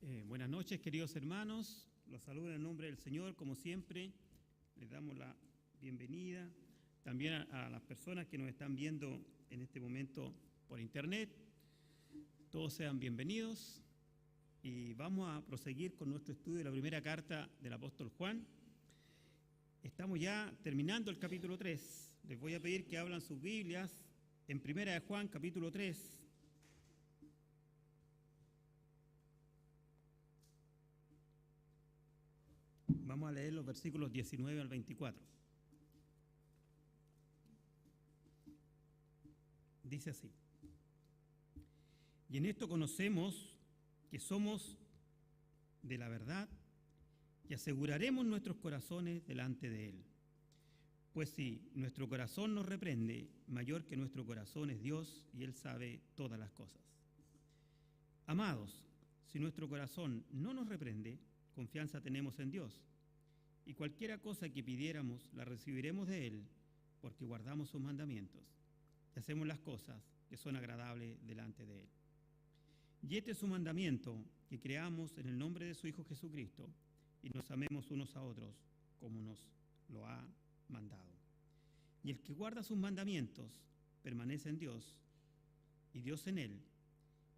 Buenas noches, queridos hermanos. Los saludo en el nombre del Señor, como siempre. Les damos la bienvenida también a las personas que nos están viendo en este momento por internet. Todos sean bienvenidos y vamos a proseguir con nuestro estudio de la primera carta del apóstol Juan. Estamos ya terminando el capítulo 3. Les voy a pedir que abran sus Biblias en primera de Juan, capítulo 3. Vamos a leer los versículos 19 al 24. Dice así: y en esto conocemos que somos de la verdad y aseguraremos nuestros corazones delante de Él. Pues si nuestro corazón nos reprende, mayor que nuestro corazón es Dios y Él sabe todas las cosas. Amados, si nuestro corazón no nos reprende, confianza tenemos en Dios, y cualquiera cosa que pidiéramos la recibiremos de Él, porque guardamos sus mandamientos y hacemos las cosas que son agradables delante de Él. Y este es su mandamiento, que creamos en el nombre de su Hijo Jesucristo y nos amemos unos a otros como nos lo ha mandado. Y el que guarda sus mandamientos permanece en Dios y Dios en Él,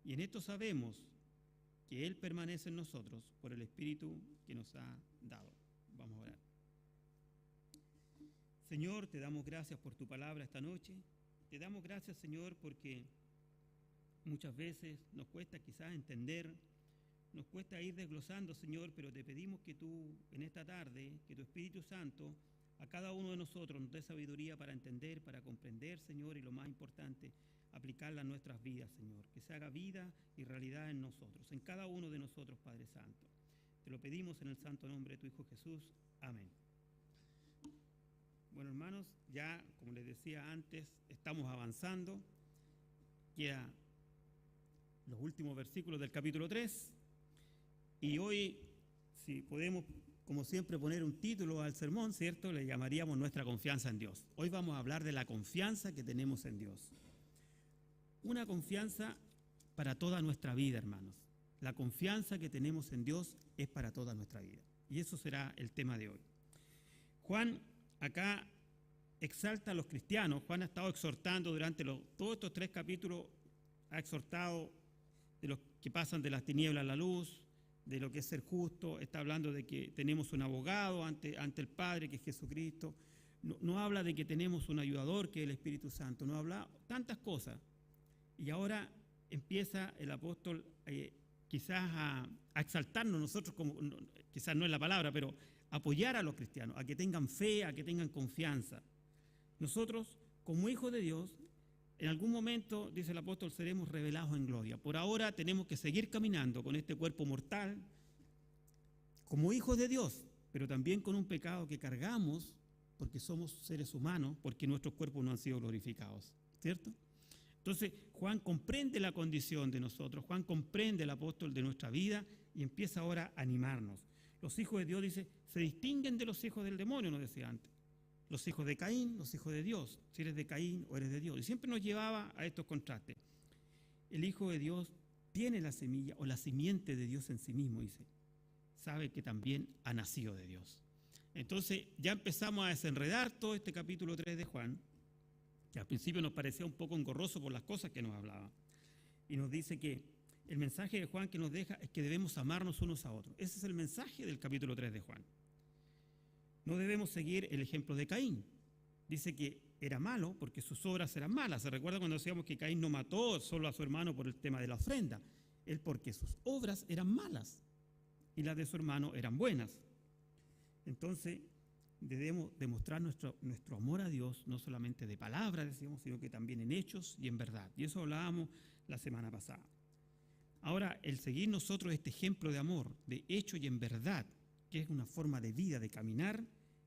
y en esto sabemos que Él permanece en nosotros por el Espíritu que nos ha dado. Vamos a orar. Señor, te damos gracias por tu palabra esta noche. Te damos gracias, Señor, porque muchas veces nos cuesta quizás entender, nos cuesta ir desglosando, Señor, pero te pedimos que tú, en esta tarde, que tu Espíritu Santo a cada uno de nosotros nos dé sabiduría para entender, para comprender, Señor, y lo más importante, aplicarla a nuestras vidas, Señor. Que se haga vida y realidad en nosotros, en cada uno de nosotros, Padre Santo. Te lo pedimos en el santo nombre de tu Hijo Jesús. Amén. Bueno, hermanos, ya, como les decía antes, estamos avanzando. Quedan los últimos versículos del capítulo 3. Y hoy, si podemos, como siempre, poner un título al sermón, ¿cierto? Le llamaríamos nuestra confianza en Dios. Hoy vamos a hablar de la confianza que tenemos en Dios. Una confianza para toda nuestra vida, hermanos. La confianza que tenemos en Dios es para toda nuestra vida. Y eso será el tema de hoy. Juan acá exalta a los cristianos. Juan ha estado exhortando durante todos estos 3 capítulos, ha exhortado de los que pasan de las tinieblas a la luz, de lo que es ser justo. Está hablando de que tenemos un abogado ante el Padre, que es Jesucristo. No habla de que tenemos un ayudador, que es el Espíritu Santo. No habla tantas cosas. Y ahora empieza el apóstol quizás a exaltarnos nosotros, quizás no es la palabra, pero apoyar a los cristianos, a que tengan fe, a que tengan confianza. Nosotros, como hijos de Dios, en algún momento, dice el apóstol, seremos revelados en gloria. Por ahora tenemos que seguir caminando con este cuerpo mortal, como hijos de Dios, pero también con un pecado que cargamos, porque somos seres humanos, porque nuestros cuerpos no han sido glorificados, ¿cierto? Entonces, Juan comprende la condición de nosotros, Juan comprende el apóstol de nuestra vida y empieza ahora a animarnos. Los hijos de Dios, dice, se distinguen de los hijos del demonio, nos decía antes. Los hijos de Caín, los hijos de Dios, si eres de Caín o eres de Dios. Y siempre nos llevaba a estos contrastes. El hijo de Dios tiene la semilla o la simiente de Dios en sí mismo, dice. Sabe que también ha nacido de Dios. Entonces, ya empezamos a desenredar todo este capítulo 3 de Juan, que al principio nos parecía un poco engorroso por las cosas que nos hablaba. Y nos dice que el mensaje de Juan que nos deja es que debemos amarnos unos a otros. Ese es el mensaje del capítulo 3 de Juan. No debemos seguir el ejemplo de Caín. Dice que era malo porque sus obras eran malas. ¿Se recuerda cuando decíamos que Caín no mató solo a su hermano por el tema de la ofrenda? Él porque sus obras eran malas y las de su hermano eran buenas. Entonces, debemos demostrar nuestro amor a Dios, no solamente de palabras, decíamos, sino que también en hechos y en verdad. Y eso hablábamos la semana pasada. Ahora, el seguir nosotros este ejemplo de amor, de hecho y en verdad, que es una forma de vida, de caminar,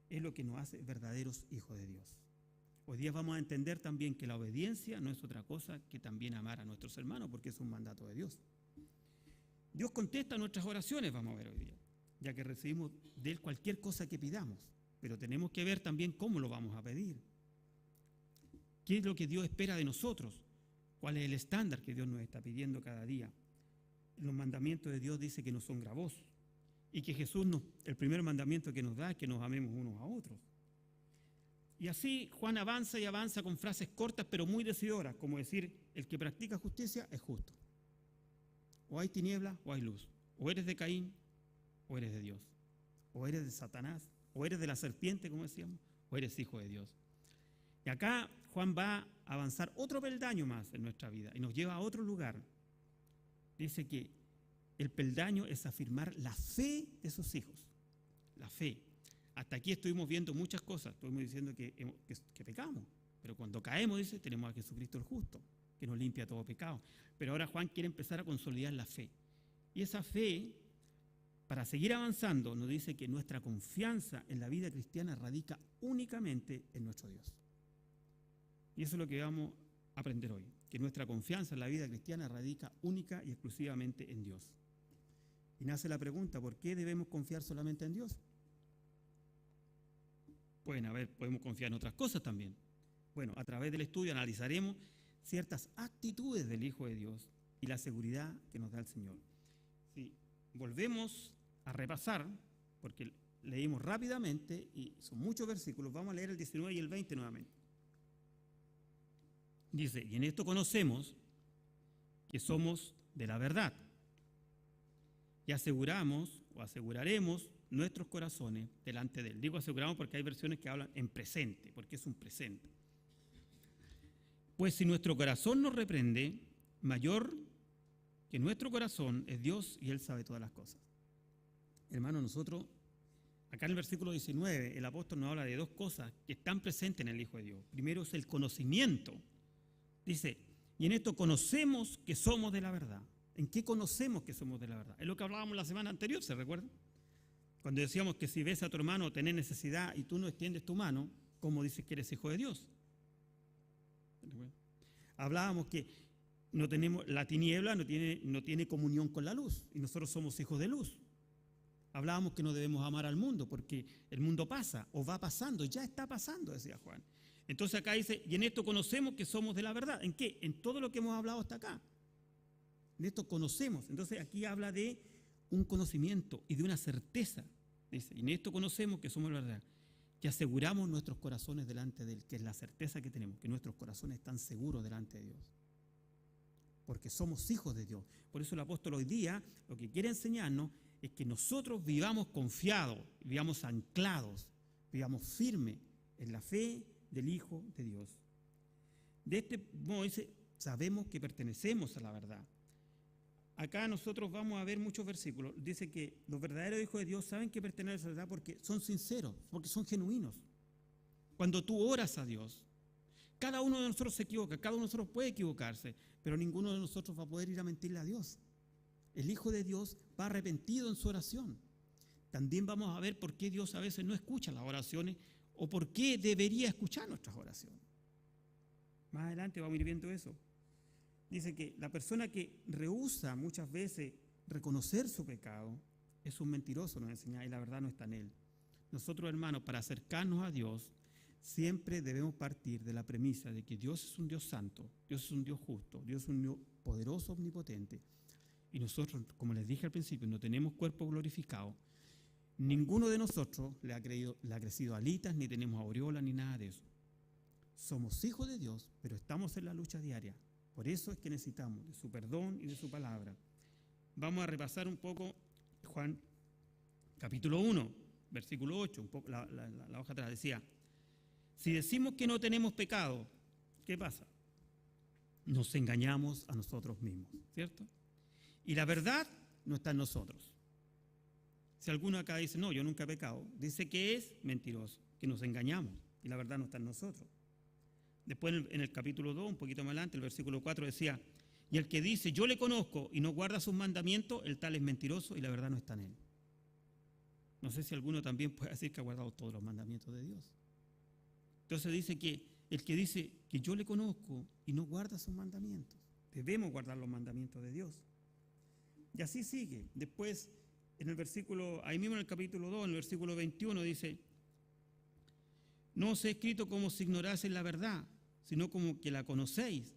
es lo que nos hace verdaderos hijos de Dios. Hoy día vamos a entender también que la obediencia no es otra cosa que también amar a nuestros hermanos, porque es un mandato de Dios. Dios contesta nuestras oraciones, vamos a ver hoy día, ya que recibimos de Él cualquier cosa que pidamos, pero tenemos que ver también cómo lo vamos a pedir. ¿Qué es lo que Dios espera de nosotros? ¿Cuál es el estándar que Dios nos está pidiendo cada día? los mandamientos de Dios dice que no son gravosos. Y que Jesús, el primer mandamiento que nos da es que nos amemos unos a otros. Y así Juan avanza y avanza con frases cortas pero muy decidoras, como decir, el que practica justicia es justo. O hay tinieblas o hay luz. O eres de Caín o eres de Dios. O eres de Satanás, o eres de la serpiente, como decíamos, o eres hijo de Dios. Y acá Juan va a avanzar otro peldaño más en nuestra vida y nos lleva a otro lugar. Dice que el peldaño es afirmar la fe de sus hijos. La fe. Hasta aquí estuvimos viendo muchas cosas. Estuvimos diciendo que pecamos. Pero cuando caemos, dice, tenemos a Jesucristo el justo, que nos limpia todo pecado. Pero ahora Juan quiere empezar a consolidar la fe. Y esa fe, para seguir avanzando, nos dice que nuestra confianza en la vida cristiana radica únicamente en nuestro Dios. Y eso es lo que vamos a aprender hoy, que nuestra confianza en la vida cristiana radica única y exclusivamente en Dios. Y nace la pregunta, ¿por qué debemos confiar solamente en Dios? Podemos confiar en otras cosas también. Bueno, a través del estudio analizaremos ciertas actitudes del Hijo de Dios y la seguridad que nos da el Señor. Si volvemos a repasar, porque leímos rápidamente y son muchos versículos, vamos a leer el 19 y el 20 nuevamente. Dice, y en esto conocemos que somos de la verdad y aseguramos o aseguraremos nuestros corazones delante de Él. Digo aseguramos porque hay versiones que hablan en presente, porque es un presente. Pues si nuestro corazón nos reprende, mayor que nuestro corazón es Dios y Él sabe todas las cosas. Hermano, nosotros, acá en el versículo 19, el apóstol nos habla de dos cosas que están presentes en el Hijo de Dios. Primero es el conocimiento. Dice, y en esto conocemos que somos de la verdad. ¿En qué conocemos que somos de la verdad? Es lo que hablábamos la semana anterior, ¿se recuerdan? Cuando decíamos que si ves a tu hermano tener necesidad y tú no extiendes tu mano, ¿cómo dices que eres hijo de Dios? Hablábamos que no tenemos, la tiniebla no tiene comunión con la luz y nosotros somos hijos de luz. Hablábamos que no debemos amar al mundo porque el mundo pasa o va pasando, ya está pasando, decía Juan. Entonces acá dice, y en esto conocemos que somos de la verdad. ¿En qué? En todo lo que hemos hablado hasta acá. En esto conocemos. Entonces aquí habla de un conocimiento y de una certeza. Dice, y en esto conocemos que somos de la verdad, que aseguramos nuestros corazones delante de Él, que es la certeza que tenemos, que nuestros corazones están seguros delante de Dios. Porque somos hijos de Dios. Por eso el apóstol hoy día lo que quiere enseñarnos es que nosotros vivamos confiados, vivamos anclados, vivamos firmes en la fe del Hijo de Dios. De este modo dice, sabemos que pertenecemos a la verdad. Acá nosotros vamos a ver muchos versículos. Dice que los verdaderos hijos de Dios saben que pertenecen a la verdad porque son sinceros, porque son genuinos. Cuando tú oras a Dios, cada uno de nosotros se equivoca, cada uno de nosotros puede equivocarse, pero ninguno de nosotros va a poder ir a mentirle a Dios. El Hijo de Dios va arrepentido en su oración. También vamos a ver por qué Dios a veces no escucha las oraciones o por qué debería escuchar nuestras oraciones. Más adelante vamos a ir viendo eso. Dice que la persona que rehúsa muchas veces reconocer su pecado es un mentiroso, nos enseña, y la verdad no está en él. Nosotros, hermanos, para acercarnos a Dios, siempre debemos partir de la premisa de que Dios es un Dios santo, Dios es un Dios justo, Dios es un Dios poderoso, omnipotente. Y nosotros, como les dije al principio, no tenemos cuerpo glorificado. Ninguno de nosotros le ha crecido alitas, ni tenemos aureolas, ni nada de eso. Somos hijos de Dios, pero estamos en la lucha diaria. Por eso es que necesitamos de su perdón y de su palabra. Vamos a repasar un poco Juan capítulo 1, versículo 8, un poco, la hoja atrás decía, si decimos que no tenemos pecado, ¿qué pasa? Nos engañamos a nosotros mismos, ¿cierto? Y la verdad no está en nosotros. Si alguno acá dice, no, yo nunca he pecado, dice que es mentiroso, que nos engañamos y la verdad no está en nosotros. Después en el capítulo 2, un poquito más adelante, el versículo 4 decía, y el que dice, yo le conozco y no guarda sus mandamientos, el tal es mentiroso y la verdad no está en él. No sé si alguno también puede decir que ha guardado todos los mandamientos de Dios. Entonces dice que el que dice que yo le conozco y no guarda sus mandamientos, debemos guardar los mandamientos de Dios. Y así sigue. Después, en el versículo, ahí mismo en el capítulo 2, en el versículo 21 dice, no os he escrito como si ignoraseis la verdad, sino como que la conocéis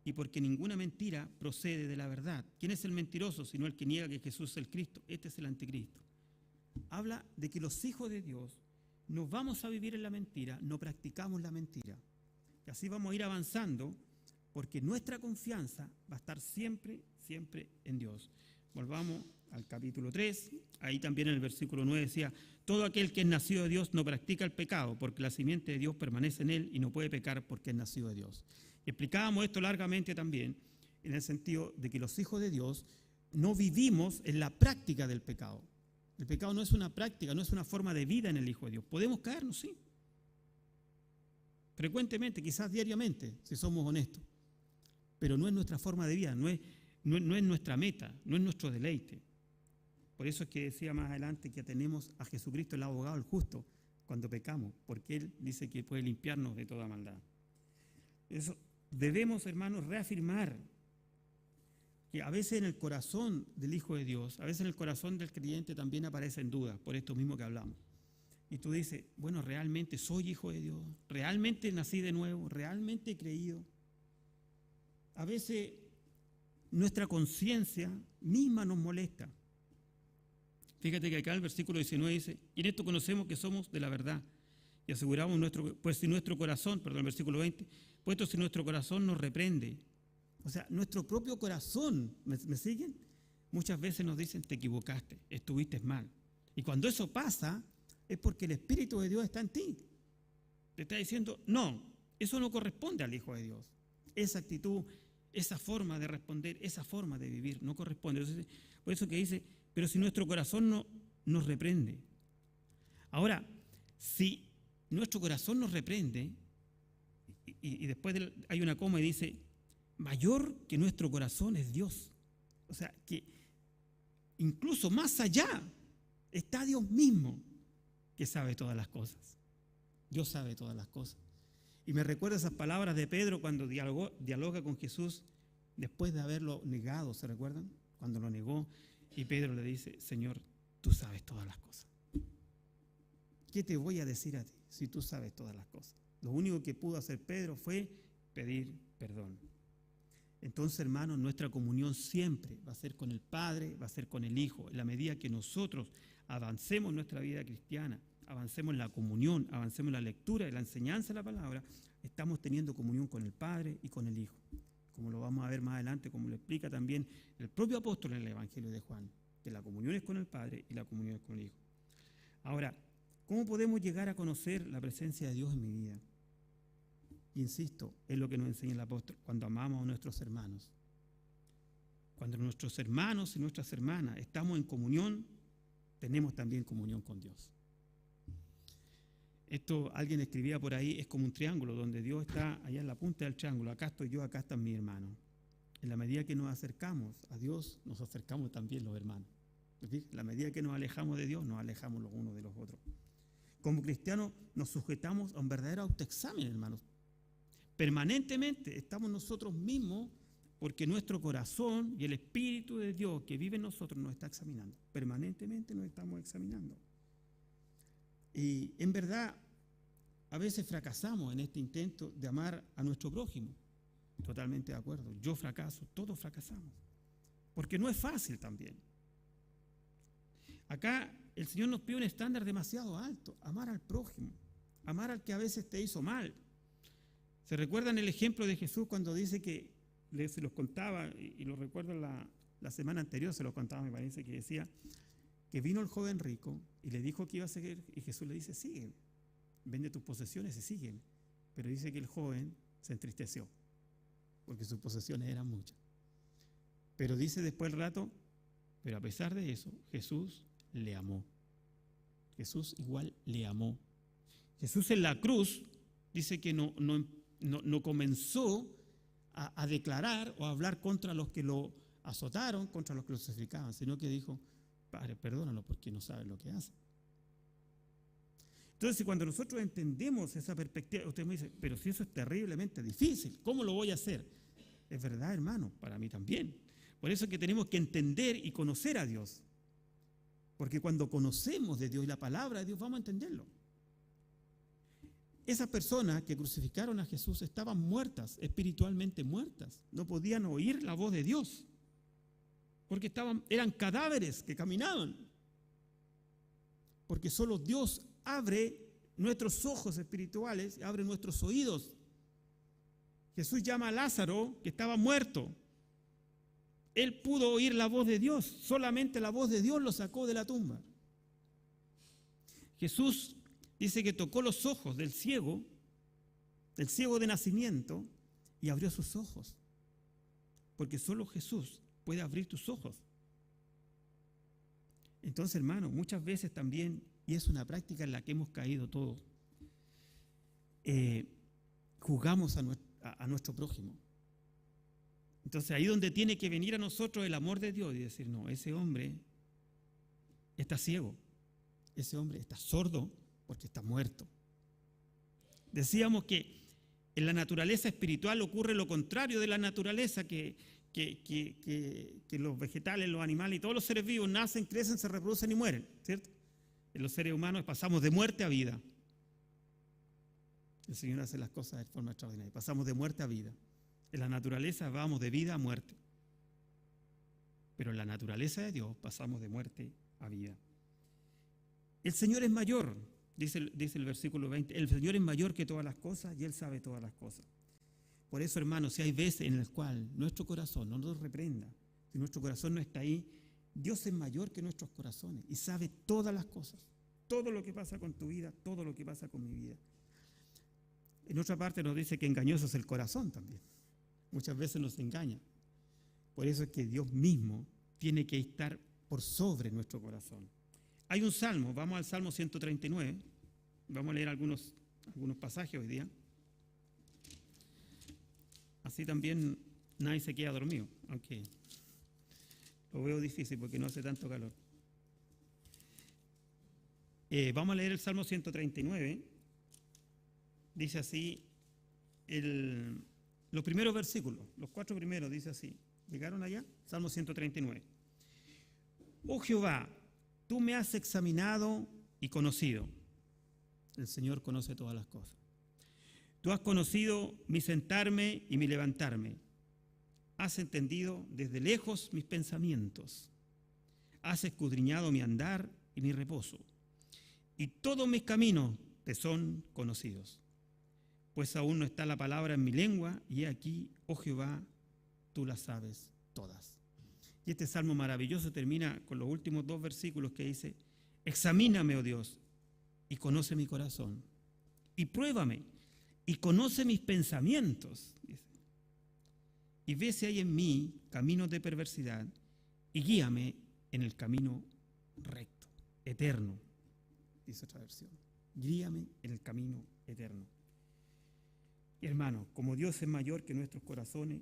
y porque ninguna mentira procede de la verdad. ¿Quién es el mentiroso sino el que niega que Jesús es el Cristo? Este es el anticristo. Habla de que los hijos de Dios no vamos a vivir en la mentira, no practicamos la mentira. Y así vamos a ir avanzando, porque nuestra confianza va a estar siempre, siempre en Dios. Volvamos al capítulo 3, ahí también en el versículo 9 decía: todo aquel que es nacido de Dios no practica el pecado, porque la simiente de Dios permanece en él y no puede pecar porque es nacido de Dios. Y explicábamos esto largamente también, en el sentido de que los hijos de Dios no vivimos en la práctica del pecado. El pecado no es una práctica, no es una forma de vida en el Hijo de Dios. Podemos caernos, sí. Frecuentemente, quizás diariamente, si somos honestos. Pero no es nuestra forma de vida, no es nuestra meta, no es nuestro deleite. Por eso es que decía más adelante que tenemos a Jesucristo, el abogado, el justo, cuando pecamos, porque Él dice que puede limpiarnos de toda maldad. Eso debemos, hermanos, reafirmar que a veces en el corazón del Hijo de Dios, a veces en el corazón del creyente también aparecen dudas, por esto mismo que hablamos. Y tú dices, bueno, ¿realmente soy hijo de Dios? ¿Realmente nací de nuevo? ¿Realmente he creído? A veces nuestra conciencia misma nos molesta. Fíjate que acá el versículo 19 dice: y en esto conocemos que somos de la verdad y aseguramos el versículo 20, puesto si nuestro corazón nos reprende. O sea, nuestro propio corazón, ¿me siguen? Muchas veces nos dicen: te equivocaste, estuviste mal. Y cuando eso pasa, es porque el Espíritu de Dios está en ti. Te está diciendo: no, eso no corresponde al Hijo de Dios. Esa actitud, esa forma de responder, esa forma de vivir, no corresponde. Entonces, por eso que dice: pero si nuestro corazón no nos reprende. Ahora, si nuestro corazón nos reprende, y después hay una coma y dice: mayor que nuestro corazón es Dios. O sea, que incluso más allá está Dios mismo, que sabe todas las cosas. Dios sabe todas las cosas. Y me recuerda esas palabras de Pedro cuando dialoga con Jesús después de haberlo negado, ¿se recuerdan? Cuando lo negó, y Pedro le dice: Señor, tú sabes todas las cosas. ¿Qué te voy a decir a ti si tú sabes todas las cosas? Lo único que pudo hacer Pedro fue pedir perdón. Entonces, hermanos, nuestra comunión siempre va a ser con el Padre, va a ser con el Hijo. En la medida que nosotros avancemos en nuestra vida cristiana, avancemos en la comunión, avancemos en la lectura y la enseñanza de la palabra, estamos teniendo comunión con el Padre y con el Hijo. Como lo vamos a ver más adelante, como lo explica también el propio apóstol en el Evangelio de Juan, que la comunión es con el Padre y la comunión es con el Hijo. Ahora, ¿cómo podemos llegar a conocer la presencia de Dios en mi vida? Insisto, es lo que nos enseña el apóstol: cuando amamos a nuestros hermanos. Cuando nuestros hermanos y nuestras hermanas estamos en comunión, tenemos también comunión con Dios. Esto alguien escribía por ahí, es como un triángulo, donde Dios está allá en la punta del triángulo. Acá estoy yo, acá están mis hermanos. En la medida que nos acercamos a Dios, nos acercamos también los hermanos. En la medida que nos alejamos de Dios, nos alejamos los unos de los otros. Como cristianos nos sujetamos a un verdadero autoexamen, hermanos. Permanentemente estamos nosotros mismos, porque nuestro corazón y el Espíritu de Dios que vive en nosotros nos está examinando. Permanentemente nos estamos examinando. Y en verdad, a veces fracasamos en este intento de amar a nuestro prójimo. Totalmente de acuerdo. Yo fracaso, todos fracasamos. Porque no es fácil también. Acá el Señor nos pide un estándar demasiado alto: amar al prójimo, amar al que a veces te hizo mal. ¿Se recuerdan el ejemplo de Jesús cuando dice que se los contaba, y lo recuerdo la semana anterior, se los contaba, me parece, que decía que vino el joven rico y le dijo que iba a seguir, y Jesús le dice: sígueme, vende tus posesiones y sígueme. Pero dice que el joven se entristeció, porque sus posesiones eran muchas. Pero dice después el rato: pero a pesar de eso, Jesús le amó. Jesús igual le amó. Jesús en la cruz dice que no comenzó a declarar o a hablar contra los que lo azotaron, contra los que lo crucificaban, sino que dijo: Padre, perdónalo porque no saben lo que hacen. Entonces, cuando nosotros entendemos esa perspectiva, usted me dice: pero si eso es terriblemente difícil, ¿cómo lo voy a hacer? Es verdad, hermano, para mí también. Por eso es que tenemos que entender y conocer a Dios. Porque cuando conocemos de Dios y la palabra de Dios, vamos a entenderlo. esas personas que crucificaron a Jesús estaban muertas, espiritualmente muertas. No podían oír la voz de Dios, porque eran cadáveres que caminaban. Porque solo Dios abre nuestros ojos espirituales, abre nuestros oídos. Jesús llama a Lázaro, que estaba muerto. Él pudo oír la voz de Dios, solamente la voz de Dios lo sacó de la tumba. Jesús dice que tocó los ojos del ciego de nacimiento, y abrió sus ojos. Porque solo Jesús puede abrir tus ojos. Entonces, hermano, muchas veces también, y es una práctica en la que hemos caído todos, juzgamos a nuestro prójimo. Entonces, ahí donde tiene que venir a nosotros el amor de Dios y decir, no, ese hombre está ciego, ese hombre está sordo porque está muerto. Decíamos que en la naturaleza espiritual ocurre lo contrario de la naturaleza, que los vegetales, los animales y todos los seres vivos nacen, crecen, se reproducen y mueren, ¿cierto? En los seres humanos pasamos de muerte a vida. El Señor hace las cosas de forma extraordinaria. Pasamos de muerte a vida. En la naturaleza vamos de vida a muerte. Pero en la naturaleza de Dios pasamos de muerte a vida. El Señor es mayor, dice el versículo 20. El Señor es mayor que todas las cosas y Él sabe todas las cosas. Por eso, hermanos, si hay veces en las cuales nuestro corazón no nos reprenda, si nuestro corazón no está ahí, Dios es mayor que nuestros corazones y sabe todas las cosas, todo lo que pasa con tu vida, todo lo que pasa con mi vida. En otra parte nos dice que engañoso es el corazón también. Muchas veces nos engaña. Por eso es que Dios mismo tiene que estar por sobre nuestro corazón. Hay un salmo, vamos al Salmo 139, vamos a leer algunos pasajes hoy día. Así también nadie se queda dormido, aunque lo veo difícil porque no hace tanto calor. Vamos a leer el Salmo 139. Dice así, los primeros versículos, los 4 primeros, dice así. ¿Llegaron allá? Salmo 139. Oh Jehová, tú me has examinado y conocido. El Señor conoce todas las cosas. Tú has conocido mi sentarme y mi levantarme. Has entendido desde lejos mis pensamientos. Has escudriñado mi andar y mi reposo. Y todos mis caminos te son conocidos. Pues aún no está la palabra en mi lengua, y aquí, oh Jehová, tú las sabes todas. Y este salmo maravilloso termina con los últimos 2 versículos que dice, examíname, oh Dios, y conoce mi corazón, y pruébame, y conoce mis pensamientos, dice. Y ve si hay en mí caminos de perversidad, y guíame en el camino recto, eterno, dice otra versión. Guíame en el camino eterno. Y hermano, como Dios es mayor que nuestros corazones,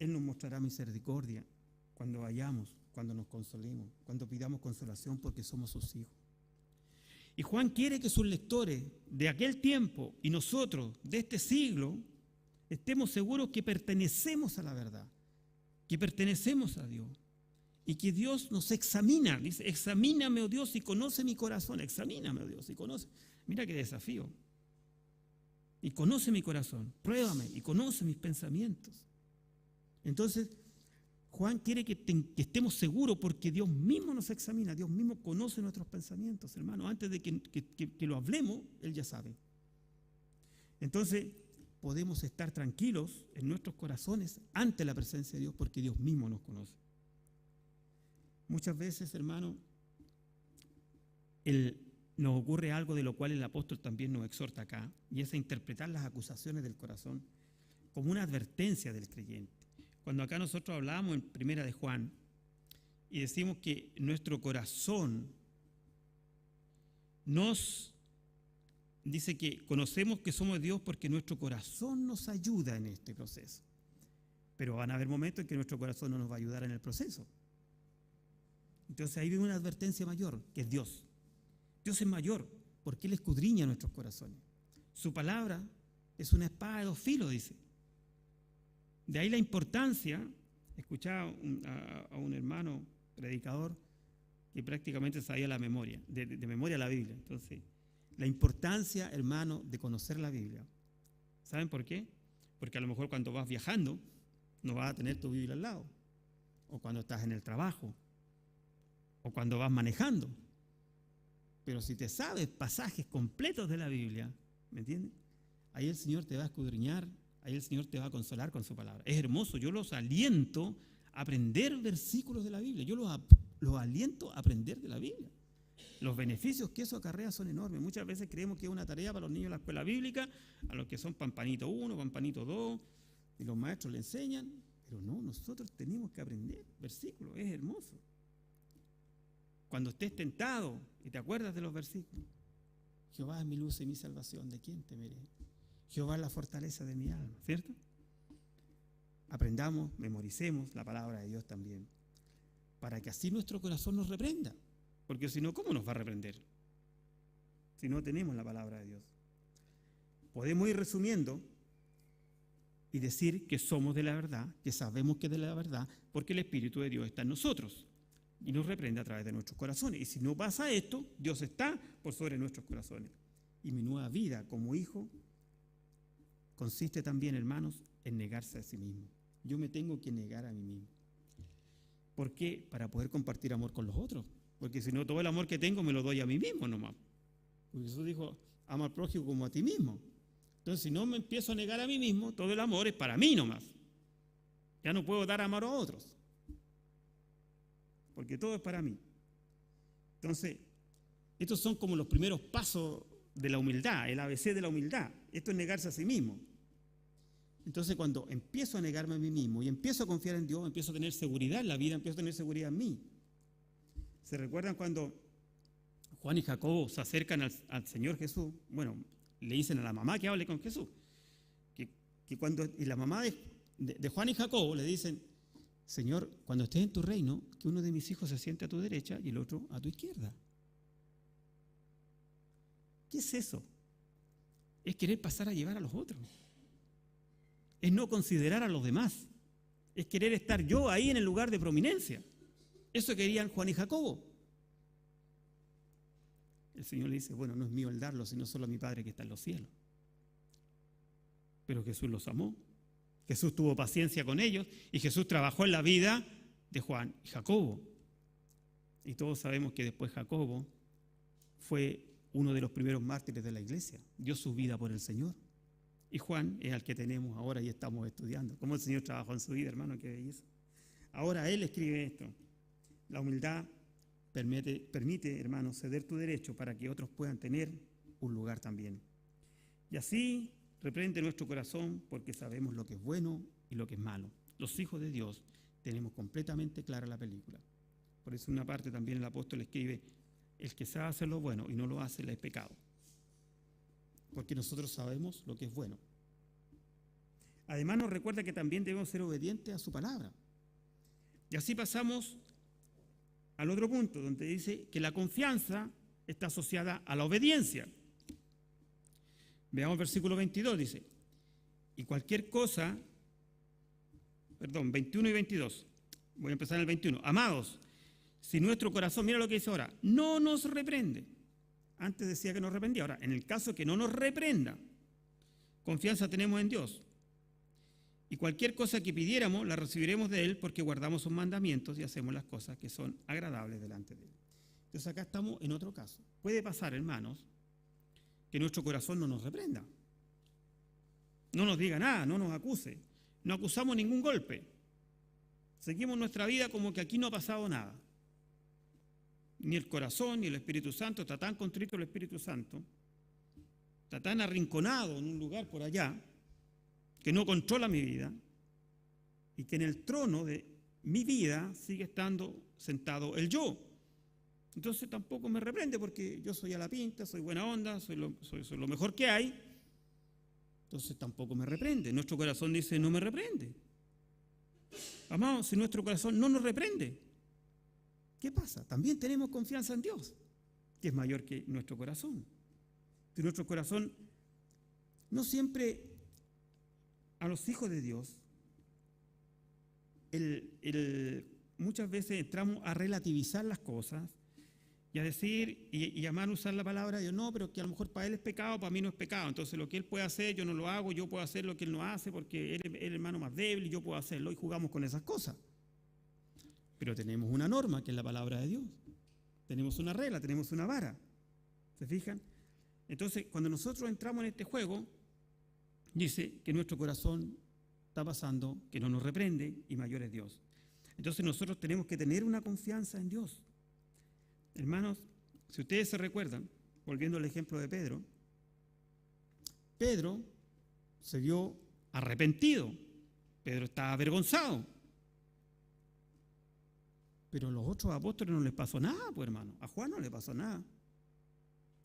Él nos mostrará misericordia cuando vayamos, cuando nos consolemos, cuando pidamos consolación porque somos sus hijos. Y Juan quiere que sus lectores de aquel tiempo y nosotros de este siglo estemos seguros que pertenecemos a la verdad, que pertenecemos a Dios y que Dios nos examina. Dice, examíname, oh Dios, y conoce mi corazón. Examíname, oh Dios, y conoce. Mira qué desafío. Y conoce mi corazón, pruébame y conoce mis pensamientos. Entonces, Juan quiere que estemos seguros porque Dios mismo nos examina, Dios mismo conoce nuestros pensamientos, hermano. Antes de que lo hablemos, Él ya sabe. Entonces, podemos estar tranquilos en nuestros corazones ante la presencia de Dios porque Dios mismo nos conoce. Muchas veces, hermano, nos ocurre algo de lo cual el apóstol también nos exhorta acá, y es a interpretar las acusaciones del corazón como una advertencia del creyente. Cuando acá nosotros hablamos en Primera de Juan y decimos que nuestro corazón nos dice que conocemos que somos Dios porque nuestro corazón nos ayuda en este proceso. Pero van a haber momentos en que nuestro corazón no nos va a ayudar en el proceso. Entonces ahí viene una advertencia mayor, que es Dios. Dios es mayor porque Él escudriña nuestros corazones. Su palabra es una espada de 2 filos, dice. De ahí la importancia. Escuchaba a un hermano predicador que prácticamente sabía la memoria, de memoria la Biblia. Entonces, la importancia, hermano, de conocer la Biblia. ¿Saben por qué? Porque a lo mejor cuando vas viajando no vas a tener tu Biblia al lado, o cuando estás en el trabajo, o cuando vas manejando. Pero si te sabes pasajes completos de la Biblia, ¿me entiendes? Ahí el Señor te va a escudriñar, ahí el Señor te va a consolar con su palabra. Es hermoso, yo los aliento a aprender versículos de la Biblia, yo los aliento a aprender de la Biblia. Los beneficios que eso acarrea son enormes. Muchas veces creemos que es una tarea para los niños de la escuela bíblica, a los que son pampanito 1, pampanito 2, y los maestros le enseñan, pero no, nosotros tenemos que aprender versículos, es hermoso. Cuando estés tentado y te acuerdas de los versículos, Jehová es mi luz y mi salvación, ¿de quién temeré? Jehová es la fortaleza de mi alma, ¿cierto? Aprendamos, memoricemos la palabra de Dios también, para que así nuestro corazón nos reprenda, porque si no, ¿cómo nos va a reprender? Si no tenemos la palabra de Dios. Podemos ir resumiendo y decir que somos de la verdad, que sabemos que es de la verdad, porque el Espíritu de Dios está en nosotros y nos reprende a través de nuestros corazones. Y si no pasa esto, Dios está por sobre nuestros corazones. Y mi nueva vida como hijo consiste también, hermanos, en negarse a sí mismo. Yo me tengo que negar a mí mismo. ¿Por qué? Para poder compartir amor con los otros. Porque si no, todo el amor que tengo me lo doy a mí mismo nomás. Porque Jesús dijo, ama al prójimo como a ti mismo. Entonces, si no me empiezo a negar a mí mismo, todo el amor es para mí nomás. Ya no puedo dar amor a otros. Porque todo es para mí. Entonces, estos son como los primeros pasos de la humildad, el ABC de la humildad. Esto es negarse a sí mismo. Entonces, cuando empiezo a negarme a mí mismo y empiezo a confiar en Dios, empiezo a tener seguridad en la vida, empiezo a tener seguridad en mí. ¿Se recuerdan cuando Juan y Jacobo se acercan al Señor Jesús? Bueno, le dicen a la mamá que hable con Jesús. Y la mamá de Juan y Jacobo le dicen, Señor, cuando estés en tu reino, que uno de mis hijos se siente a tu derecha y el otro a tu izquierda. ¿Qué es eso? Es querer pasar a llevar a los otros. Es no considerar a los demás. Es querer estar yo ahí en el lugar de prominencia. Eso querían Juan y Jacobo. El Señor le dice, bueno, no es mío el darlo, sino solo a mi Padre que está en los cielos. Pero Jesús los amó. Jesús tuvo paciencia con ellos y Jesús trabajó en la vida de Juan y Jacobo. Y todos sabemos que después Jacobo fue uno de los primeros mártires de la iglesia. Dio su vida por el Señor. Y Juan es al que tenemos ahora y estamos estudiando. Cómo el Señor trabajó en su vida, hermano, qué belleza. Ahora Él escribe esto. La humildad permite, hermano, ceder tu derecho para que otros puedan tener un lugar también. Y así reprende nuestro corazón porque sabemos lo que es bueno y lo que es malo. Los hijos de Dios tenemos completamente clara la película. Por eso en una parte también el apóstol escribe, el que sabe hacer lo bueno y no lo hace, le es pecado. Porque nosotros sabemos lo que es bueno. Además nos recuerda que también debemos ser obedientes a su palabra. Y así pasamos al otro punto, donde dice que la confianza está asociada a la obediencia. Veamos versículo 22, dice, y cualquier cosa, 21 y 22, voy a empezar en el 21, amados, si nuestro corazón, mira lo que dice ahora, no nos reprende, antes decía que nos reprendía, ahora, en el caso que no nos reprenda, confianza tenemos en Dios, y cualquier cosa que pidiéramos la recibiremos de Él porque guardamos sus mandamientos y hacemos las cosas que son agradables delante de Él. Entonces acá estamos en otro caso. Puede pasar, hermanos, que nuestro corazón no nos reprenda, no nos diga nada, no nos acuse, no acusamos ningún golpe, seguimos nuestra vida como que aquí no ha pasado nada. Ni el corazón ni el Espíritu Santo, está tan contrito el Espíritu Santo, está tan arrinconado en un lugar por allá, que no controla mi vida y que en el trono de mi vida sigue estando sentado el yo. Entonces tampoco me reprende porque yo soy a la pinta, soy buena onda, soy lo mejor que hay. Entonces tampoco me reprende. Nuestro corazón dice, no me reprende. Amados, si nuestro corazón no nos reprende, ¿qué pasa? También tenemos confianza en Dios, que es mayor que nuestro corazón. Si nuestro corazón no siempre... A los hijos de Dios, muchas veces entramos a relativizar las cosas y a decir y amar usar la palabra de Dios. No, pero que a lo mejor para él es pecado, para mí no es pecado. Entonces lo que él puede hacer, yo no lo hago, yo puedo hacer lo que él no hace porque él es el hermano más débil y yo puedo hacerlo, y jugamos con esas cosas. Pero tenemos una norma que es la palabra de Dios. Tenemos una regla, tenemos una vara. ¿Se fijan? Entonces, cuando nosotros entramos en este juego, dice que nuestro corazón está pasando, que no nos reprende y mayor es Dios. Entonces nosotros tenemos que tener una confianza en Dios. Hermanos, si ustedes se recuerdan, volviendo al ejemplo de Pedro, Pedro se vio arrepentido, Pedro estaba avergonzado, pero a los otros apóstoles no les pasó nada, pues hermano, a Juan no le pasó nada.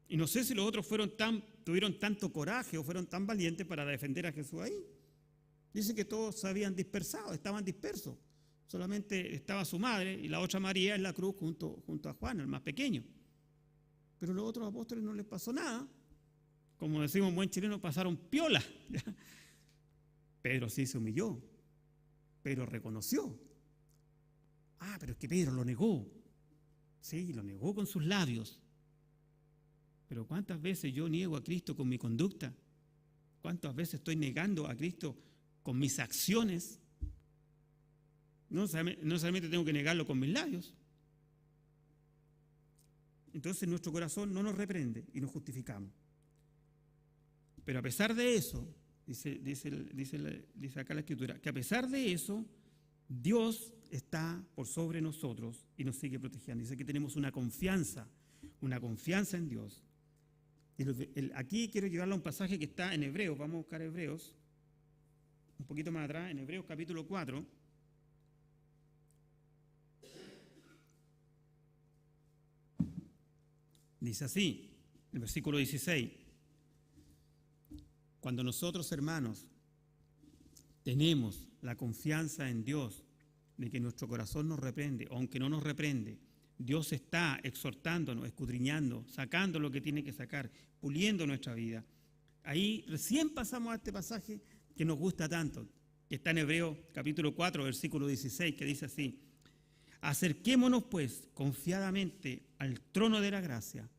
Y no sé si los otros tuvieron tanto coraje o fueron tan valientes para defender a Jesús ahí. Dice que todos se habían dispersado, estaban dispersos. Solamente estaba su madre y la otra María en la cruz junto a Juan, el más pequeño. Pero a los otros apóstoles no les pasó nada. Como decimos en buen chileno, pasaron piola. Pedro sí se humilló. Pedro reconoció. Ah, pero es que Pedro lo negó. Sí, lo negó con sus labios. Pero ¿cuántas veces yo niego a Cristo con mi conducta? ¿Cuántas veces estoy negando a Cristo con mis acciones? No solamente tengo que negarlo con mis labios. Entonces nuestro corazón no nos reprende y nos justificamos. Pero a pesar de eso, dice acá la Escritura, que a pesar de eso, Dios está por sobre nosotros y nos sigue protegiendo. Dice que tenemos una confianza en Dios. Y aquí quiero llevarlo a un pasaje que está en Hebreos. Vamos a buscar Hebreos, un poquito más atrás, en Hebreos capítulo 4. Dice así, el versículo 16. Cuando nosotros, hermanos, tenemos la confianza en Dios de que nuestro corazón nos reprende, o aunque no nos reprende, Dios está exhortándonos, escudriñando, sacando lo que tiene que sacar, puliendo nuestra vida. Ahí recién pasamos a este pasaje que nos gusta tanto, que está en Hebreos capítulo 4, versículo 16, que dice así: acerquémonos pues confiadamente al trono de la gracia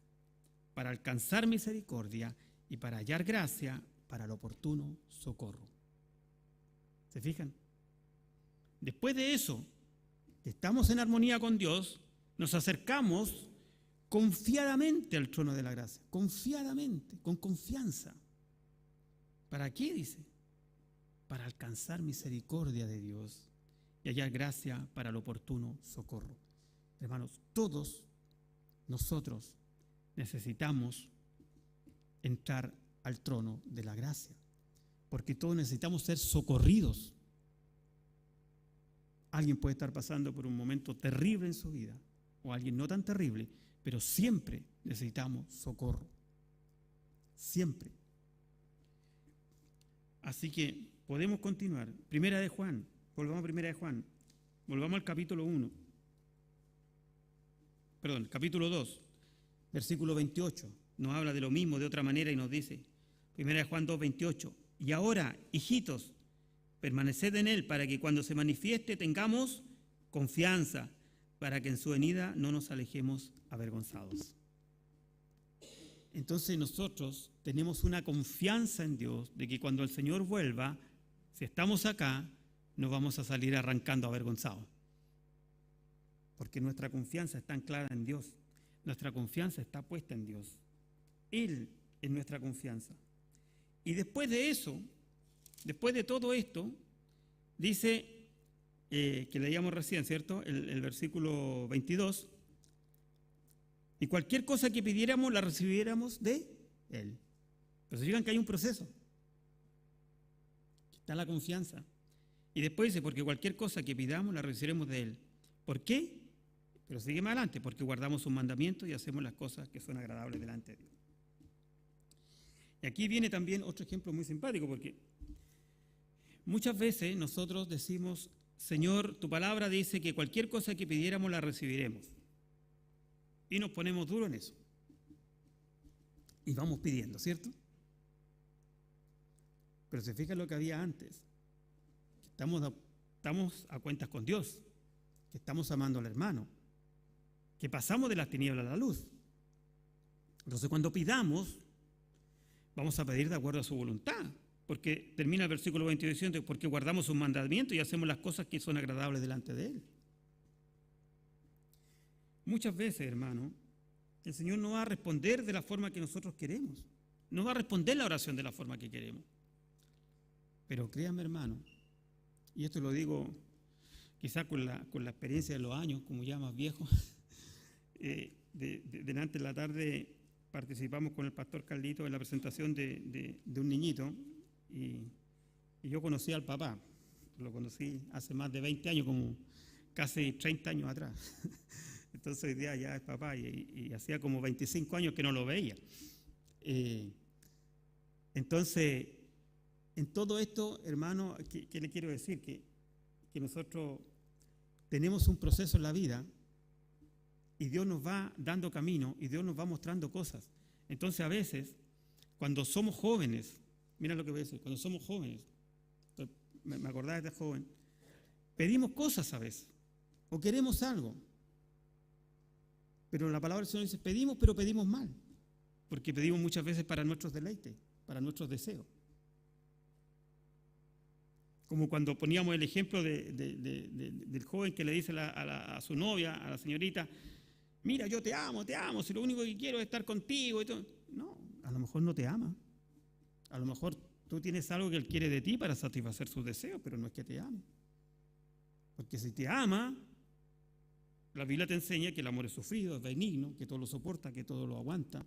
para alcanzar misericordia y para hallar gracia para el oportuno socorro. ¿Se fijan? Después de eso, que estamos en armonía con Dios, nos acercamos confiadamente al trono de la gracia, confiadamente, con confianza. ¿Para qué? Dice, para alcanzar misericordia de Dios y hallar gracia para el oportuno socorro. Hermanos, todos nosotros necesitamos entrar al trono de la gracia, porque todos necesitamos ser socorridos. Alguien puede estar pasando por un momento terrible en su vida, o alguien no tan terrible, pero siempre necesitamos socorro. Siempre. Así que podemos continuar. Primera de Juan, volvamos a Primera de Juan, volvamos al capítulo 1. Perdón, capítulo 2, versículo 28. Nos habla de lo mismo de otra manera y nos dice, Primera de Juan 2, 28. Y ahora, hijitos, permaneced en Él para que cuando se manifieste tengamos confianza, para que en su venida no nos alejemos avergonzados. Entonces nosotros tenemos una confianza en Dios de que cuando el Señor vuelva, si estamos acá, no vamos a salir arrancando avergonzados. Porque nuestra confianza está anclada en Dios. Nuestra confianza está puesta en Dios. Él es nuestra confianza. Y después de eso, después de todo esto, dice que leíamos recién, ¿cierto? El versículo 22. Y cualquier cosa que pidiéramos, la recibiéramos de Él. Pero se fijan que hay un proceso. Está la confianza. Y después dice, porque cualquier cosa que pidamos, la recibiremos de Él. ¿Por qué? Pero sigue más adelante, porque guardamos sus mandamientos y hacemos las cosas que son agradables delante de Dios. Y aquí viene también otro ejemplo muy simpático, porque muchas veces nosotros decimos, Señor, tu palabra dice que cualquier cosa que pidiéramos la recibiremos. Y nos ponemos duros en eso. Y vamos pidiendo, ¿cierto? Pero se fijan lo que había antes. Estamos a cuentas con Dios, que estamos amando al hermano, que pasamos de las tinieblas a la luz. Entonces, cuando pidamos, vamos a pedir de acuerdo a su voluntad, porque termina el versículo 22 diciendo, porque guardamos sus mandamientos y hacemos las cosas que son agradables delante de Él. Muchas veces, hermano, el Señor no va a responder de la forma que nosotros queremos, no va a responder la oración de la forma que queremos. Pero créanme, hermano, y esto lo digo quizás con la experiencia de los años, como ya más viejo, delante de la tarde participamos con el pastor Carlito en la presentación de un niñito y yo conocí al papá, lo conocí hace más de 20 años, como casi 30 años atrás. Entonces hoy día ya es papá y hacía como 25 años que no lo veía. Entonces, en todo esto, hermano, ¿qué le quiero decir? Que nosotros tenemos un proceso en la vida y Dios nos va dando camino y Dios nos va mostrando cosas. Entonces, a veces, cuando somos jóvenes, mira lo que voy a decir, cuando somos jóvenes, me acordaba de este joven, pedimos cosas a veces, o queremos algo, pero la palabra del Señor dice, pedimos, pero pedimos mal, porque pedimos muchas veces para nuestros deleites, para nuestros deseos. Como cuando poníamos el ejemplo del joven que le dice a su novia, a la señorita, mira, yo te amo, si lo único que quiero es estar contigo. Y todo. No, a lo mejor no te ama. A lo mejor tú tienes algo que él quiere de ti para satisfacer sus deseos, pero no es que te ame. Porque si te ama, la Biblia te enseña que el amor es sufrido, es benigno, que todo lo soporta, que todo lo aguanta,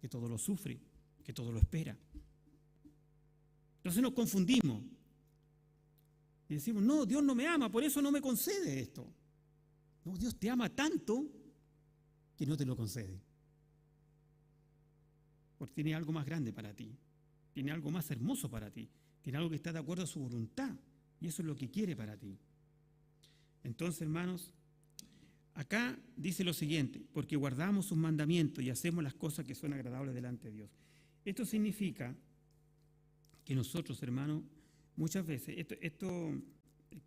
que todo lo sufre, que todo lo espera. Entonces nos confundimos. Y decimos, no, Dios no me ama, por eso no me concede esto. No, Dios te ama tanto que no te lo concede. Porque tiene algo más grande para ti, tiene algo más hermoso para ti, tiene algo que está de acuerdo a su voluntad, y eso es lo que quiere para ti. Entonces, hermanos, acá dice lo siguiente, porque guardamos sus mandamientos y hacemos las cosas que son agradables delante de Dios. Esto significa que nosotros, hermanos, muchas veces, esto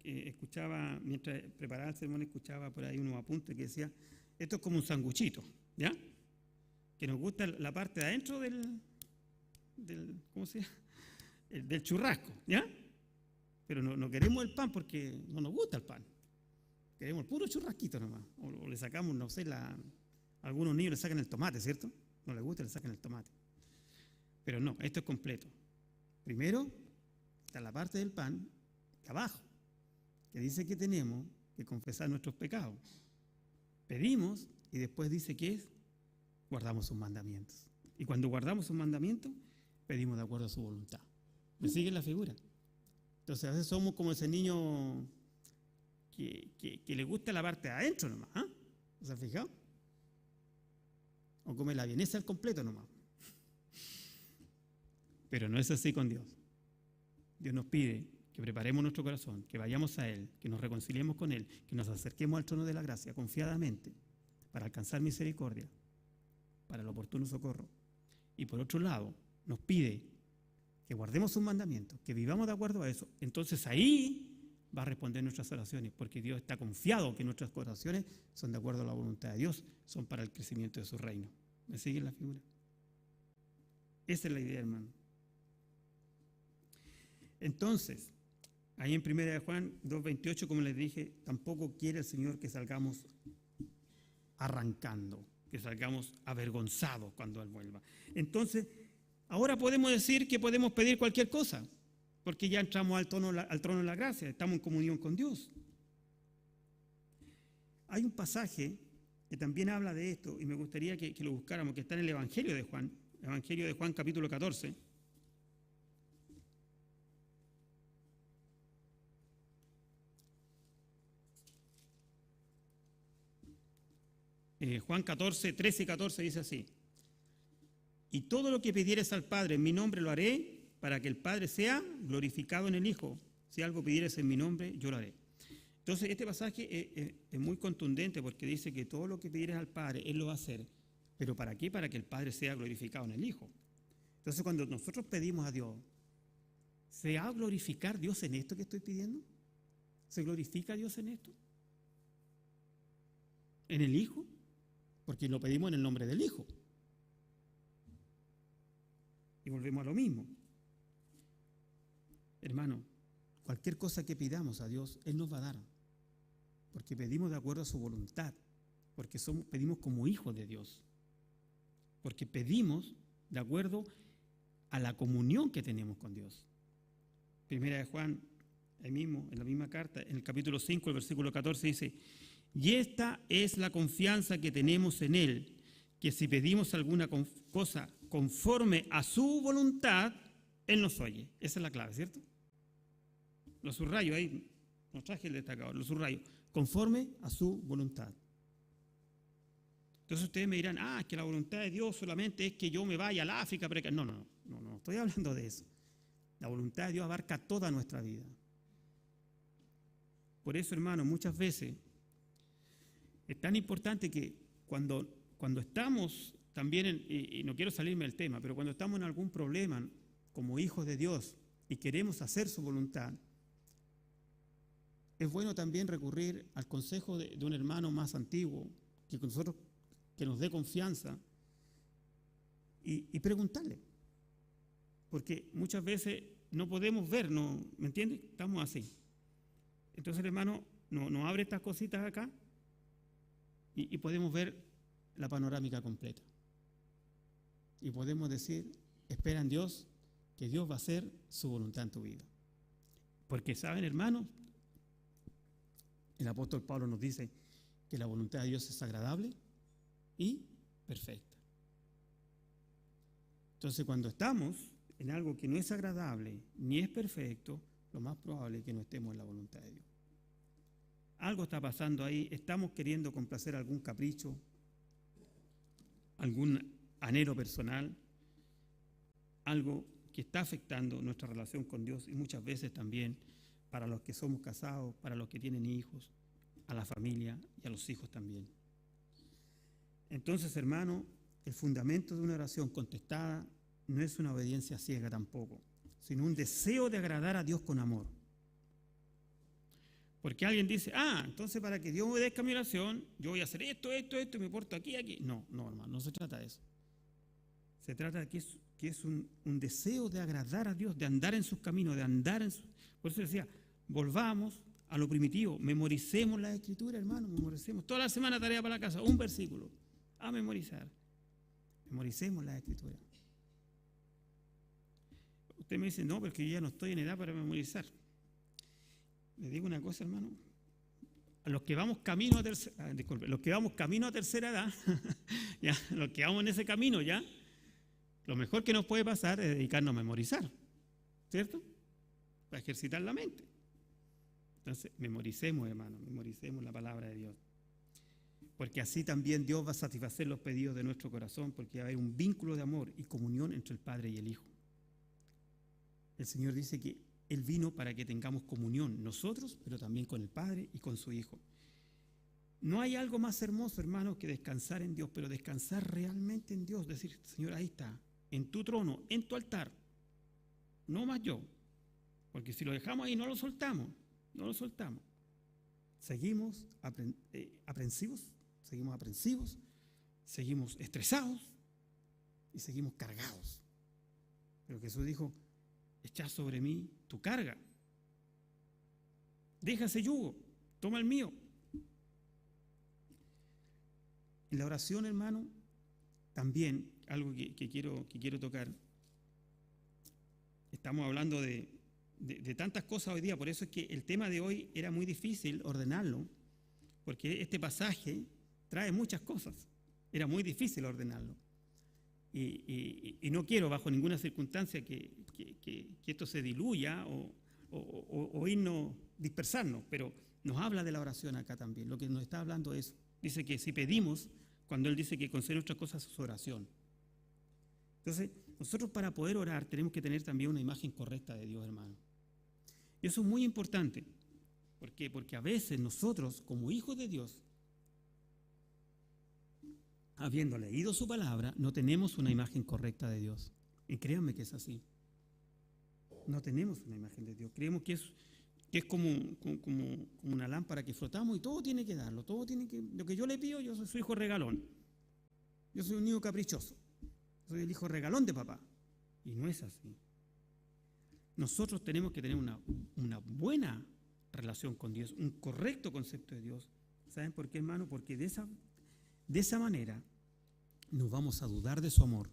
escuchaba, mientras preparaba el sermón, escuchaba por ahí unos apuntes que decía, esto es como un sanguchito, ¿ya? Que nos gusta la parte de adentro del ¿cómo se llama? Del churrasco, ¿ya? Pero no queremos el pan porque no nos gusta el pan. Queremos el puro churrasquito nomás. O le sacamos, no sé, algunos niños le sacan el tomate, ¿cierto? No les gusta, le sacan el tomate. Pero no, esto es completo. Primero está la parte del pan, de abajo, que dice que tenemos que confesar nuestros pecados. Pedimos y después dice que es, guardamos sus mandamientos. Y cuando guardamos sus mandamientos, pedimos de acuerdo a su voluntad. ¿Me siguen la figura? Entonces a veces somos como ese niño que le gusta la parte de adentro nomás, ¿ah? ¿Se han fijado? O come la vienesa al completo nomás. Pero no es así con Dios. Dios nos pide que preparemos nuestro corazón, que vayamos a Él, que nos reconciliemos con Él, que nos acerquemos al trono de la gracia confiadamente para alcanzar misericordia, para el oportuno socorro. Y por otro lado, nos pide que guardemos sus mandamientos, que vivamos de acuerdo a eso. Entonces ahí va a responder nuestras oraciones, porque Dios está confiado que nuestras oraciones son de acuerdo a la voluntad de Dios, son para el crecimiento de su reino. ¿Me siguen la figura? Esa es la idea, hermano. Entonces, ahí en 1 Juan 2:28, como les dije, tampoco quiere el Señor que salgamos arrancando, que salgamos avergonzados cuando Él vuelva. Entonces, ahora podemos decir que podemos pedir cualquier cosa, porque ya entramos al trono de la gracia, estamos en comunión con Dios. Hay un pasaje que también habla de esto, y me gustaría que lo buscáramos, que está en el Evangelio de Juan capítulo 14. Juan 14, 13 y 14 dice así: y todo lo que pidieres al Padre en mi nombre lo haré, para que el Padre sea glorificado en el Hijo. Si algo pidieres en mi nombre, yo lo haré. Entonces, este pasaje es muy contundente, porque dice que todo lo que pidieres al Padre, Él lo va a hacer. ¿Pero para qué? Para que el Padre sea glorificado en el Hijo. Entonces, cuando nosotros pedimos a Dios, ¿se va a glorificar Dios en esto que estoy pidiendo? ¿Se glorifica Dios en esto? ¿En el Hijo? porque lo pedimos en el nombre del Hijo. Y volvemos a lo mismo. Hermano, cualquier cosa que pidamos a Dios, Él nos va a dar, porque pedimos de acuerdo a su voluntad, porque pedimos como hijos de Dios, porque pedimos de acuerdo a la comunión que tenemos con Dios. Primera de Juan, ahí mismo, en la misma carta, en el capítulo 5, el versículo 14 dice: y esta es la confianza que tenemos en Él, que si pedimos alguna cosa conforme a su voluntad, Él nos oye. Esa es la clave, ¿cierto? Lo subrayo ahí, no traje el destacado, lo subrayo, conforme a su voluntad. Entonces ustedes me dirán, que la voluntad de Dios solamente es que yo me vaya al África. No, estoy hablando de eso. La voluntad de Dios abarca toda nuestra vida. Por eso, hermano, muchas veces es tan importante que cuando estamos también, y no quiero salirme del tema, pero cuando estamos en algún problema como hijos de Dios y queremos hacer su voluntad, es bueno también recurrir al consejo de un hermano más antiguo, que nos dé confianza, y preguntarle. Porque muchas veces no podemos ver, ¿no? ¿Me entiendes? Estamos así. Entonces el hermano nos abre estas cositas acá y podemos ver la panorámica completa. Y podemos decir, espera en Dios, que Dios va a hacer su voluntad en tu vida. Porque, ¿saben, hermanos? El apóstol Pablo nos dice que la voluntad de Dios es agradable y perfecta. Entonces, cuando estamos en algo que no es agradable ni es perfecto, lo más probable es que no estemos en la voluntad de Dios. Algo está pasando ahí, estamos queriendo complacer algún capricho, algún anhelo personal, algo que está afectando nuestra relación con Dios, y muchas veces también para los que somos casados, para los que tienen hijos, a la familia y a los hijos también. Entonces, hermano, el fundamento de una oración contestada no es una obediencia ciega tampoco, sino un deseo de agradar a Dios con amor. Porque alguien dice, entonces para que Dios obedezca mi oración, yo voy a hacer esto, y me porto aquí. No, hermano, no se trata de eso. Se trata de que es un deseo de agradar a Dios, de andar en sus caminos, Por eso decía, volvamos a lo primitivo, memoricemos la Escritura, hermano, memoricemos. Toda la semana tarea para la casa, un versículo a memorizar. Memoricemos la Escritura. Usted me dice, no, porque yo ya no estoy en edad para memorizar. Le digo una cosa, hermano. A los que vamos camino a tercera edad, ya, los que vamos en ese camino ya, lo mejor que nos puede pasar es dedicarnos a memorizar, ¿cierto? Para ejercitar la mente. Entonces, memoricemos, hermano, memoricemos la palabra de Dios. Porque así también Dios va a satisfacer los pedidos de nuestro corazón, porque va a haber un vínculo de amor y comunión entre el Padre y el Hijo. El Señor dice que Él vino para que tengamos comunión, nosotros, pero también con el Padre y con su Hijo. No hay algo más hermoso, hermano, que descansar en Dios, pero descansar realmente en Dios. Decir, Señor, ahí está, en tu trono, en tu altar, no más yo. Porque si lo dejamos ahí, no lo soltamos. Seguimos aprensivos, seguimos estresados y seguimos cargados. Pero Jesús dijo, echa sobre mí tu carga. Deja ese yugo, toma el mío. En la oración, hermano, también algo que quiero tocar. Estamos hablando de tantas cosas hoy día, por eso es que el tema de hoy era muy difícil ordenarlo, porque este pasaje trae muchas cosas, era muy difícil ordenarlo. Y no quiero bajo ninguna circunstancia que esto se diluya o dispersarnos, pero nos habla de la oración acá también. Lo que nos está hablando es, dice que si pedimos, cuando Él dice que concede nuestras cosas, es oración. Entonces, nosotros para poder orar tenemos que tener también una imagen correcta de Dios, hermano. Y eso es muy importante. ¿Por qué? Porque a veces nosotros, como hijos de Dios, habiendo leído su palabra, no tenemos una imagen correcta de Dios. Y créanme que es así. No tenemos una imagen de Dios. Creemos que es como una lámpara que frotamos y todo tiene que darlo. Lo que yo le pido, yo soy su hijo regalón. yo soy un niño caprichoso, soy el hijo regalón de papá. Y no es así. Nosotros tenemos que tener una buena relación con Dios, un correcto concepto de Dios. ¿Saben por qué, hermano? Porque de esa manera no vamos a dudar de su amor.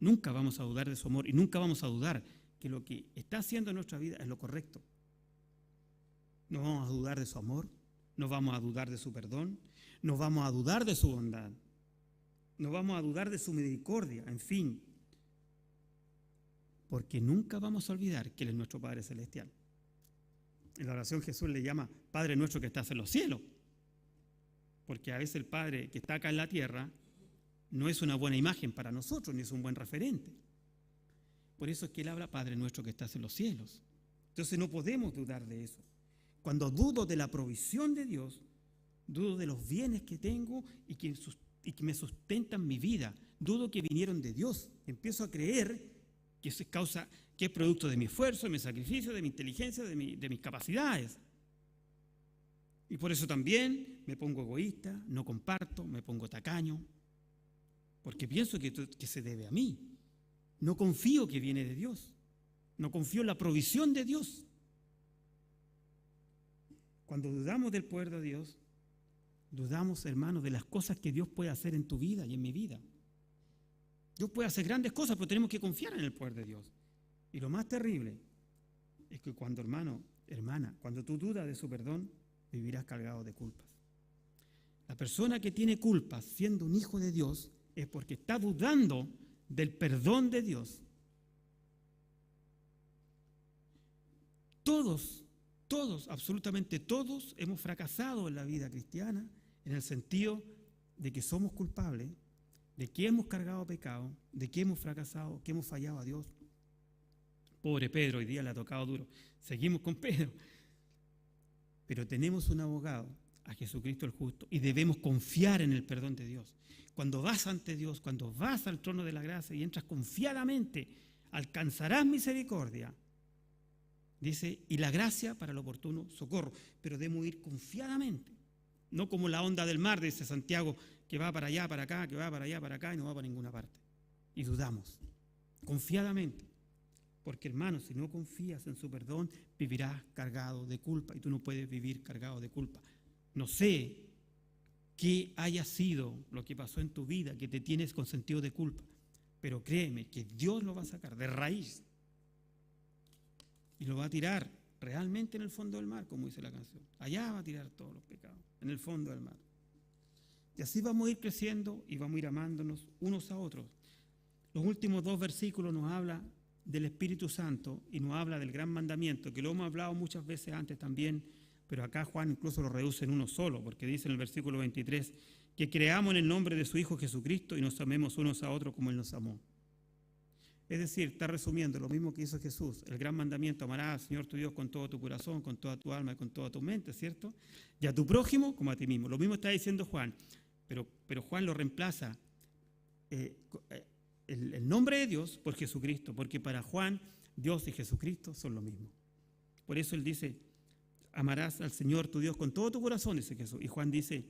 Nunca vamos a dudar de su amor y nunca vamos a dudar que lo que está haciendo en nuestra vida es lo correcto. No vamos a dudar de su amor, no vamos a dudar de su perdón, no vamos a dudar de su bondad, no vamos a dudar de su misericordia, en fin. Porque nunca vamos a olvidar que Él es nuestro Padre Celestial. En la oración Jesús le llama Padre nuestro que estás en los cielos. Porque a veces el Padre que está acá en la tierra no es una buena imagen para nosotros, ni es un buen referente. Por eso es que Él habla Padre nuestro que estás en los cielos. Entonces no podemos dudar de eso. Cuando dudo de la provisión de Dios, dudo de los bienes que tengo y que me sustentan mi vida. Dudo que vinieron de Dios. Empiezo a creer que eso es causa, que es producto de mi esfuerzo, de mi sacrificio, de mi inteligencia, de mis capacidades. Y por eso también me pongo egoísta, no comparto, me pongo tacaño, porque pienso que se debe a mí. No confío que viene de Dios, no confío en la provisión de Dios. Cuando dudamos del poder de Dios, dudamos, hermanos, de las cosas que Dios puede hacer en tu vida y en mi vida. Dios puede hacer grandes cosas, pero tenemos que confiar en el poder de Dios. Y lo más terrible es que cuando, hermano, hermana, cuando tú dudas de su perdón, vivirás cargado de culpas. La persona que tiene culpas siendo un hijo de Dios es porque está dudando del perdón de Dios. Todos, absolutamente todos hemos fracasado en la vida cristiana en el sentido de que somos culpables, de que hemos cargado pecado, de que hemos fracasado, que hemos fallado a Dios. Pobre Pedro, hoy día le ha tocado duro. Seguimos con Pedro. Pero tenemos un abogado, a Jesucristo el justo, y debemos confiar en el perdón de Dios. Cuando vas ante Dios, cuando vas al trono de la gracia y entras confiadamente, alcanzarás misericordia. Dice, y la gracia para el oportuno socorro. Pero debemos ir confiadamente. No como la onda del mar, dice Santiago, que va para allá, para acá, que va para allá, para acá y no va para ninguna parte. Y dudamos, confiadamente. Porque, hermano, si no confías en su perdón, vivirás cargado de culpa y tú no puedes vivir cargado de culpa. No sé qué haya sido lo que pasó en tu vida, que te tienes con sentido de culpa, pero créeme que Dios lo va a sacar de raíz y lo va a tirar realmente en el fondo del mar, como dice la canción. Allá va a tirar todos los pecados, en el fondo del mar. Y así vamos a ir creciendo y vamos a ir amándonos unos a otros. Los últimos 2 versículos nos habla del Espíritu Santo y nos habla del gran mandamiento, que lo hemos hablado muchas veces antes también, pero acá Juan incluso lo reduce en uno solo, porque dice en el versículo 23, que creamos en el nombre de su Hijo Jesucristo y nos amemos unos a otros como Él nos amó. Es decir, está resumiendo lo mismo que hizo Jesús, el gran mandamiento, amarás al Señor tu Dios con todo tu corazón, con toda tu alma y con toda tu mente, ¿cierto? Y a tu prójimo como a ti mismo. Lo mismo está diciendo Juan, pero Juan lo reemplaza el nombre de Dios por Jesucristo, porque para Juan Dios y Jesucristo son lo mismo. Por eso él dice, amarás al Señor tu Dios con todo tu corazón, dice Jesús. Y Juan dice,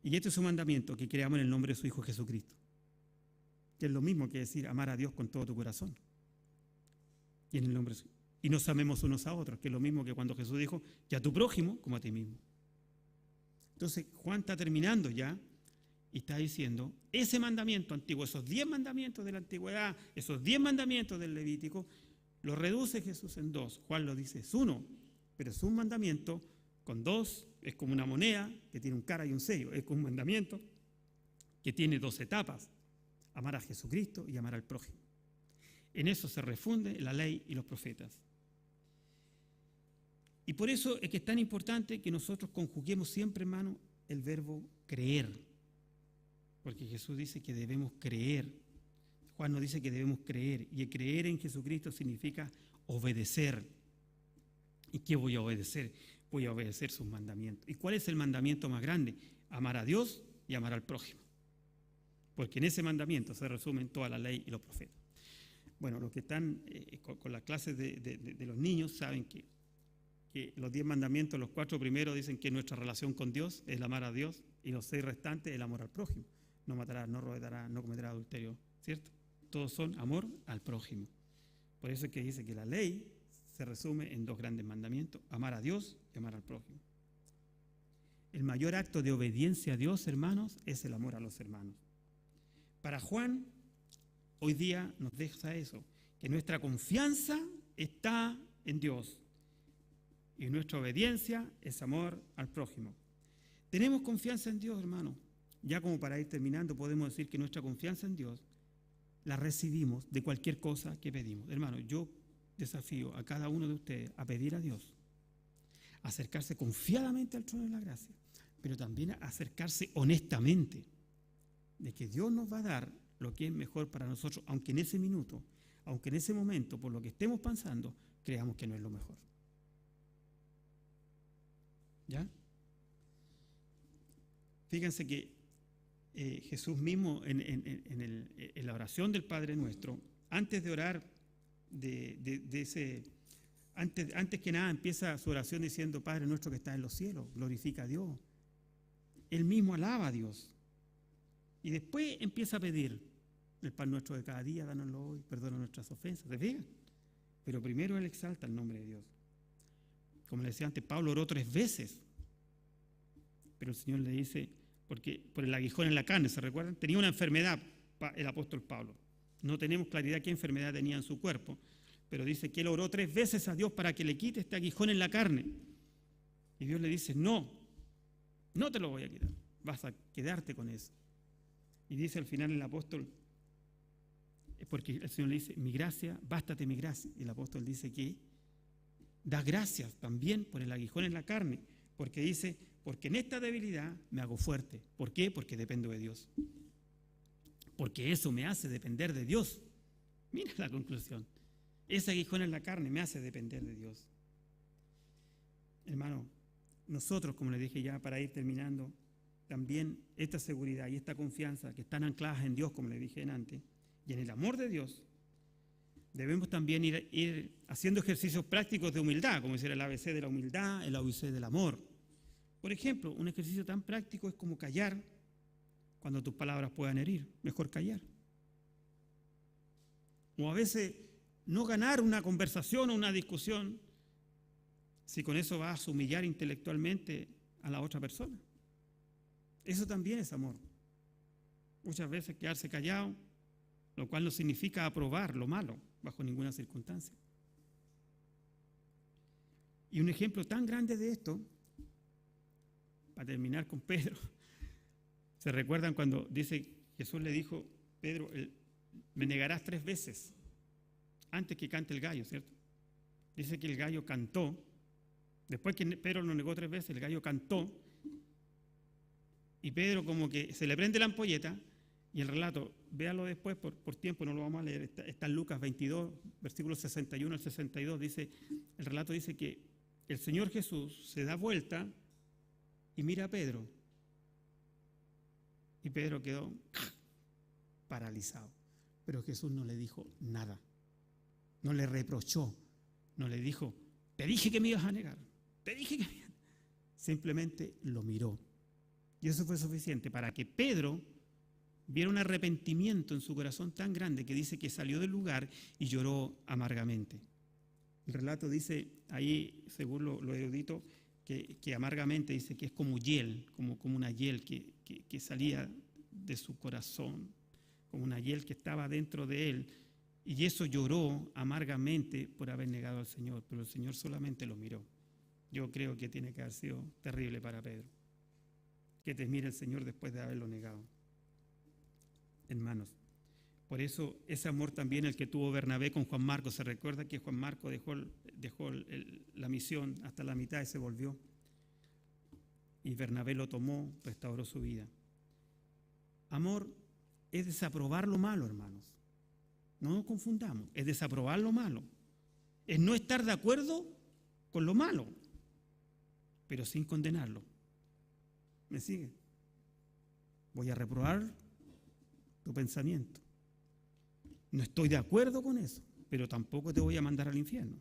y este es su mandamiento, que creamos en el nombre de su Hijo Jesucristo. Que es lo mismo que decir amar a Dios con todo tu corazón. Y en el nombre de su... Y nos amemos unos a otros, que es lo mismo que cuando Jesús dijo, y a tu prójimo como a ti mismo. Entonces Juan está terminando ya y está diciendo, ese mandamiento antiguo, esos 10 mandamientos de la antigüedad, esos 10 mandamientos del Levítico, lo reduce Jesús en 2. Juan lo dice, es uno, pero es un mandamiento con 2, es como una moneda que tiene un cara y un sello, es como un mandamiento que tiene 2 etapas, amar a Jesucristo y amar al prójimo. En eso se refunde la ley y los profetas. Y por eso es que es tan importante que nosotros conjuguemos siempre, hermano, el verbo creer. Porque Jesús dice que debemos creer. Juan nos dice que debemos creer. Y el creer en Jesucristo significa obedecer. ¿Y qué voy a obedecer? Voy a obedecer sus mandamientos. ¿Y cuál es el mandamiento más grande? Amar a Dios y amar al prójimo. Porque en ese mandamiento se resumen toda la ley y los profetas. Bueno, los que están con las clases de los niños saben que los 10 mandamientos, los 4 primeros dicen que nuestra relación con Dios es el amar a Dios y los 6 restantes el amor al prójimo. no matarás, no robarás, no cometerás adulterio, ¿cierto? Todos son amor al prójimo. Por eso es que dice que la ley se resume en 2 grandes mandamientos: amar a Dios y amar al prójimo. El mayor acto de obediencia a Dios, hermanos, es el amor a los hermanos. Para Juan, hoy día nos deja eso, que nuestra confianza está en Dios y nuestra obediencia es amor al prójimo. Tenemos confianza en Dios, hermano. Ya como para ir terminando, podemos decir que nuestra confianza en Dios la recibimos de cualquier cosa que pedimos. Hermano, yo desafío a cada uno de ustedes a pedir a Dios, a acercarse confiadamente al trono de la gracia, pero también a acercarse honestamente, de que Dios nos va a dar lo que es mejor para nosotros, aunque en ese minuto, aunque en ese momento, por lo que estemos pensando, creamos que no es lo mejor. ¿Ya? Fíjense que Jesús mismo en la oración del Padre Nuestro, antes de orar, antes que nada empieza su oración diciendo: Padre nuestro que estás en los cielos, glorifica a Dios. Él mismo alaba a Dios. Y después empieza a pedir: el pan nuestro de cada día, dánoslo hoy, perdona nuestras ofensas. ¿Se fijan? Pero primero él exalta el nombre de Dios. Como le decía antes, Pablo oró 3 veces. Pero el Señor le dice, porque por el aguijón en la carne, ¿se recuerdan? Tenía una enfermedad el apóstol Pablo. No tenemos claridad qué enfermedad tenía en su cuerpo, pero dice que él oró 3 veces a Dios para que le quite este aguijón en la carne. Y Dios le dice: no te lo voy a quitar, vas a quedarte con eso. Y dice al final el apóstol, porque el Señor le dice: mi gracia, bástate mi gracia. Y el apóstol dice que da gracias también por el aguijón en la carne, porque dice: porque en esta debilidad me hago fuerte. ¿Por qué? Porque dependo de Dios. Porque eso me hace depender de Dios. Mira la conclusión. Ese aguijón en la carne me hace depender de Dios. Hermano, nosotros, como les dije ya para ir terminando, también esta seguridad y esta confianza que están ancladas en Dios, como les dije antes, y en el amor de Dios, debemos también ir haciendo ejercicios prácticos de humildad, como decir el ABC de la humildad, el ABC del amor. Por ejemplo, un ejercicio tan práctico es como callar cuando tus palabras puedan herir. Mejor callar. O a veces no ganar una conversación o una discusión si con eso vas a humillar intelectualmente a la otra persona. Eso también es amor. Muchas veces quedarse callado, lo cual no significa aprobar lo malo bajo ninguna circunstancia. Y un ejemplo tan grande de esto, para terminar con Pedro, ¿se recuerdan cuando dice, Jesús le dijo: Pedro, me negarás 3 veces antes que cante el gallo, ¿cierto? Dice que el gallo cantó, después que Pedro lo negó 3 veces, el gallo cantó, y Pedro como que se le prende la ampolleta, y el relato, véalo después, por tiempo no lo vamos a leer, está en Lucas 22, versículos 61 al 62, el relato dice que el Señor Jesús se da vuelta y mira a Pedro, y Pedro quedó paralizado. Pero Jesús no le dijo nada, no le reprochó, no le dijo: te dije que me ibas a negar, te dije que me ibas a... Simplemente lo miró. Y eso fue suficiente para que Pedro viera un arrepentimiento en su corazón tan grande que dice que salió del lugar y lloró amargamente. El relato dice ahí, según lo erudito, que amargamente dice que es como hiel, como una hiel que salía de su corazón, como una hiel que estaba dentro de él, y eso lloró amargamente por haber negado al Señor, pero el Señor solamente lo miró. Yo creo que tiene que haber sido terrible para Pedro, que te mire el Señor después de haberlo negado. Hermanos, por eso ese amor también el que tuvo Bernabé con Juan Marcos. Se recuerda que Juan Marcos dejó la misión hasta la mitad y se volvió, y Bernabé lo tomó, restauró su vida. Amor es desaprobar lo malo, hermanos. No nos confundamos, es desaprobar lo malo, es no estar de acuerdo con lo malo, pero sin condenarlo. ¿Me sigue? Voy a reprobar tu pensamiento. No estoy de acuerdo con eso, pero tampoco te voy a mandar al infierno.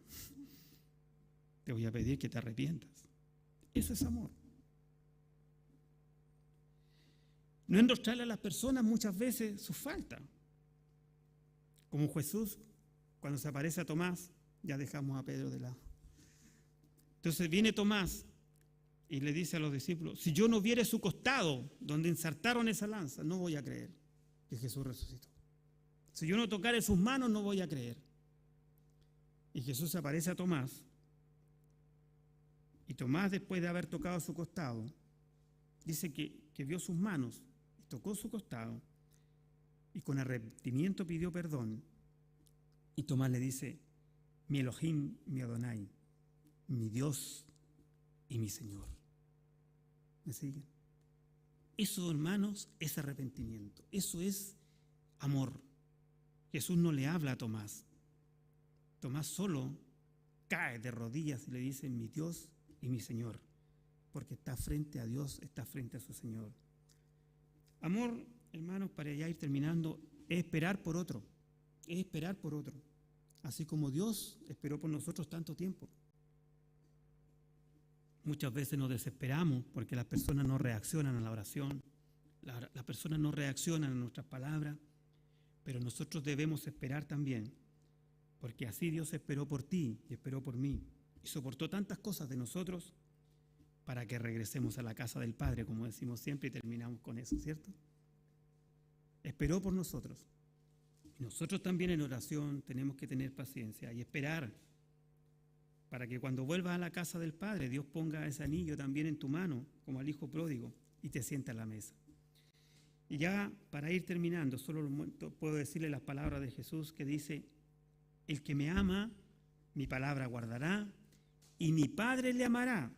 Te voy a pedir que te arrepientas. Eso es amor. No enrostrarle a las personas muchas veces sus faltas. Como Jesús, cuando se aparece a Tomás, ya dejamos a Pedro de lado. Entonces viene Tomás y le dice a los discípulos, si yo no viere su costado donde ensartaron esa lanza, no voy a creer que Jesús resucitó. Si yo no tocare sus manos, no voy a creer. Y Jesús se aparece a Tomás. Y Tomás, después de haber tocado su costado, dice que vio sus manos y tocó su costado y con arrepentimiento pidió perdón. Y Tomás le dice, mi Elohim, mi Adonai, mi Dios y mi Señor. ¿Me siguen? Eso, hermanos, es arrepentimiento. Eso es amor. Jesús no le habla a Tomás. Tomás solo cae de rodillas y le dice, mi Dios y mi Señor, porque está frente a Dios, está frente a su Señor. Amor, hermanos, para ya ir terminando, es esperar por otro, es esperar por otro, así como Dios esperó por nosotros tanto tiempo. Muchas veces nos desesperamos porque las personas no reaccionan a la oración, las personas no reaccionan a nuestras palabras, pero nosotros debemos esperar también, porque así Dios esperó por ti y esperó por mí, y soportó tantas cosas de nosotros para que regresemos a la casa del Padre, como decimos siempre, y terminamos con eso, ¿cierto? Esperó por nosotros. Y nosotros también en oración tenemos que tener paciencia y esperar para que cuando vuelvas a la casa del Padre, Dios ponga ese anillo también en tu mano, como al hijo pródigo, y te sienta a la mesa. Y ya para ir terminando, solo puedo decirle las palabras de Jesús que dice, el que me ama, mi palabra guardará, y mi Padre le amará,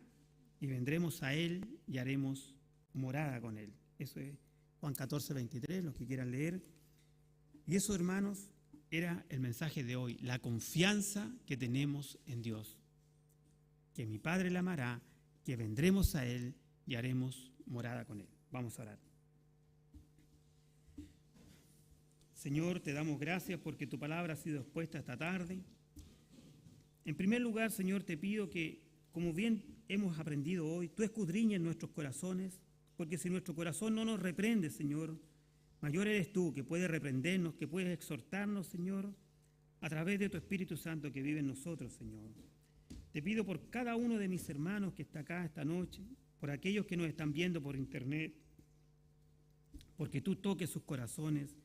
y vendremos a él y haremos morada con él. Eso es Juan 14, 23, los que quieran leer. Y eso, hermanos, era el mensaje de hoy, la confianza que tenemos en Dios. Que mi Padre le amará, que vendremos a él y haremos morada con él. Vamos a orar. Señor, te damos gracias porque tu palabra ha sido expuesta esta tarde. En primer lugar, Señor, te pido que, como bien hemos aprendido hoy, tú escudriñes nuestros corazones, porque si nuestro corazón no nos reprende, Señor, mayor eres tú, que puedes reprendernos, que puedes exhortarnos, Señor, a través de tu Espíritu Santo que vive en nosotros, Señor. Te pido por cada uno de mis hermanos que está acá esta noche, por aquellos que nos están viendo por internet, porque tú toques sus corazones,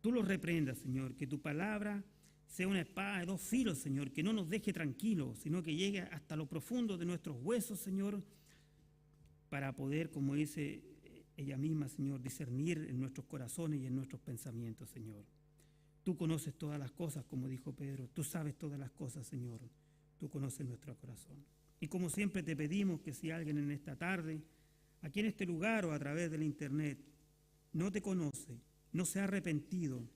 tú los reprendas, Señor, que tu palabra sea una espada de dos filos, Señor, que no nos deje tranquilos, sino que llegue hasta lo profundo de nuestros huesos, Señor, para poder, como dice ella misma, Señor, discernir en nuestros corazones y en nuestros pensamientos, Señor. Tú conoces todas las cosas, como dijo Pedro, tú sabes todas las cosas, Señor, tú conoces nuestro corazón. Y como siempre te pedimos que si alguien en esta tarde, aquí en este lugar o a través del internet, no te conoce, no se ha arrepentido,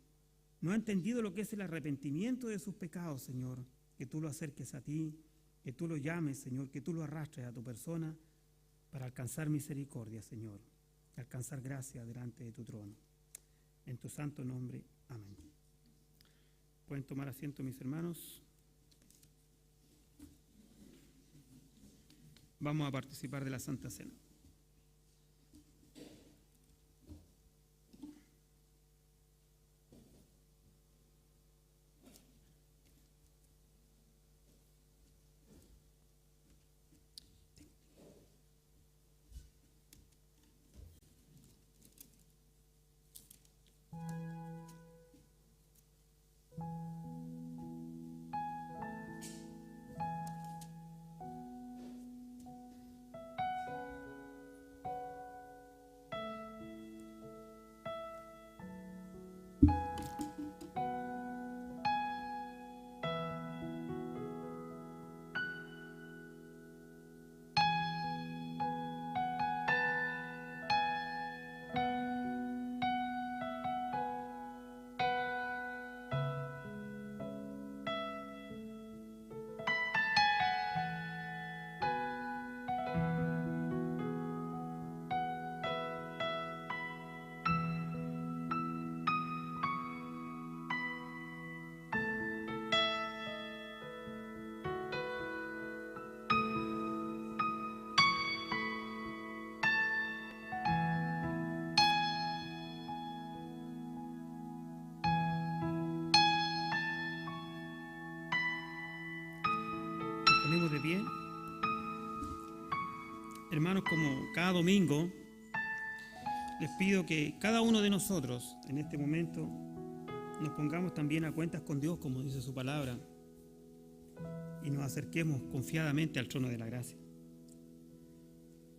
no ha entendido lo que es el arrepentimiento de sus pecados, Señor, que tú lo acerques a ti, que tú lo llames, Señor, que tú lo arrastres a tu persona para alcanzar misericordia, Señor, alcanzar gracia delante de tu trono. En tu santo nombre, amén. Pueden tomar asiento, mis hermanos. Vamos a participar de la Santa Cena. ponemos de pie. Hermanos, como cada domingo, les pido que cada uno de nosotros en este momento nos pongamos también a cuentas con Dios, como dice su palabra, y nos acerquemos confiadamente al trono de la gracia.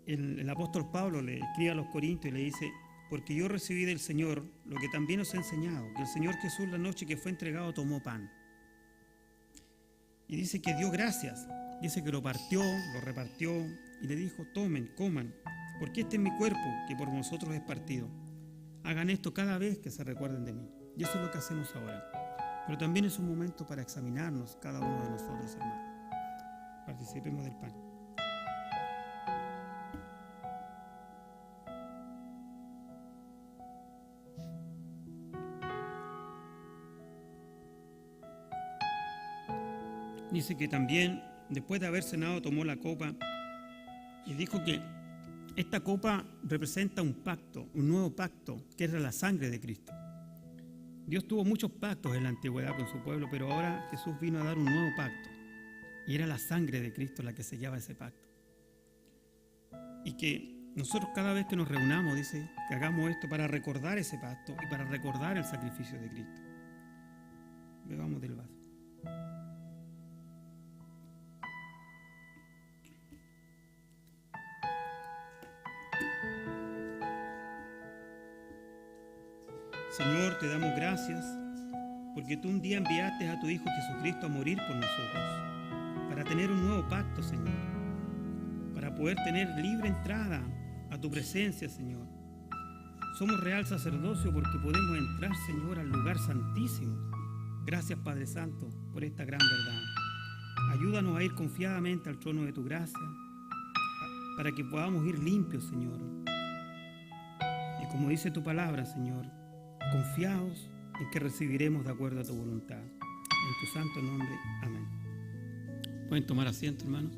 El apóstol Pablo le escribe a los Corintios y le dice: porque yo recibí del Señor lo que también os he enseñado, que el Señor Jesús la noche que fue entregado tomó pan. Y dice que dio gracias, dice que lo partió, lo repartió y le dijo: tomen, coman, porque este es mi cuerpo que por vosotros es partido. Hagan esto cada vez que se recuerden de mí. Y eso es lo que hacemos ahora. Pero también es un momento para examinarnos cada uno de nosotros, hermanos. Participemos del pan. Dice que también, después de haber cenado, tomó la copa y dijo que esta copa representa un pacto, un nuevo pacto, que era la sangre de Cristo. Dios tuvo muchos pactos en la antigüedad con su pueblo, pero ahora Jesús vino a dar un nuevo pacto. Y era la sangre de Cristo la que sellaba ese pacto. Y que nosotros cada vez que nos reunamos, dice, que hagamos esto para recordar ese pacto y para recordar el sacrificio de Cristo. Bebamos del vaso. Señor, te damos gracias porque tú un día enviaste a tu Hijo Jesucristo a morir por nosotros, para tener un nuevo pacto, Señor, para poder tener libre entrada a tu presencia, Señor. Somos real sacerdocio porque podemos entrar, Señor, al lugar santísimo. Gracias, Padre Santo, por esta gran verdad. Ayúdanos a ir confiadamente al trono de tu gracia, para que podamos ir limpios, Señor. Y como dice tu palabra, Señor, confiados en que recibiremos de acuerdo a tu voluntad. En tu santo nombre, amén. Pueden tomar asiento, hermanos.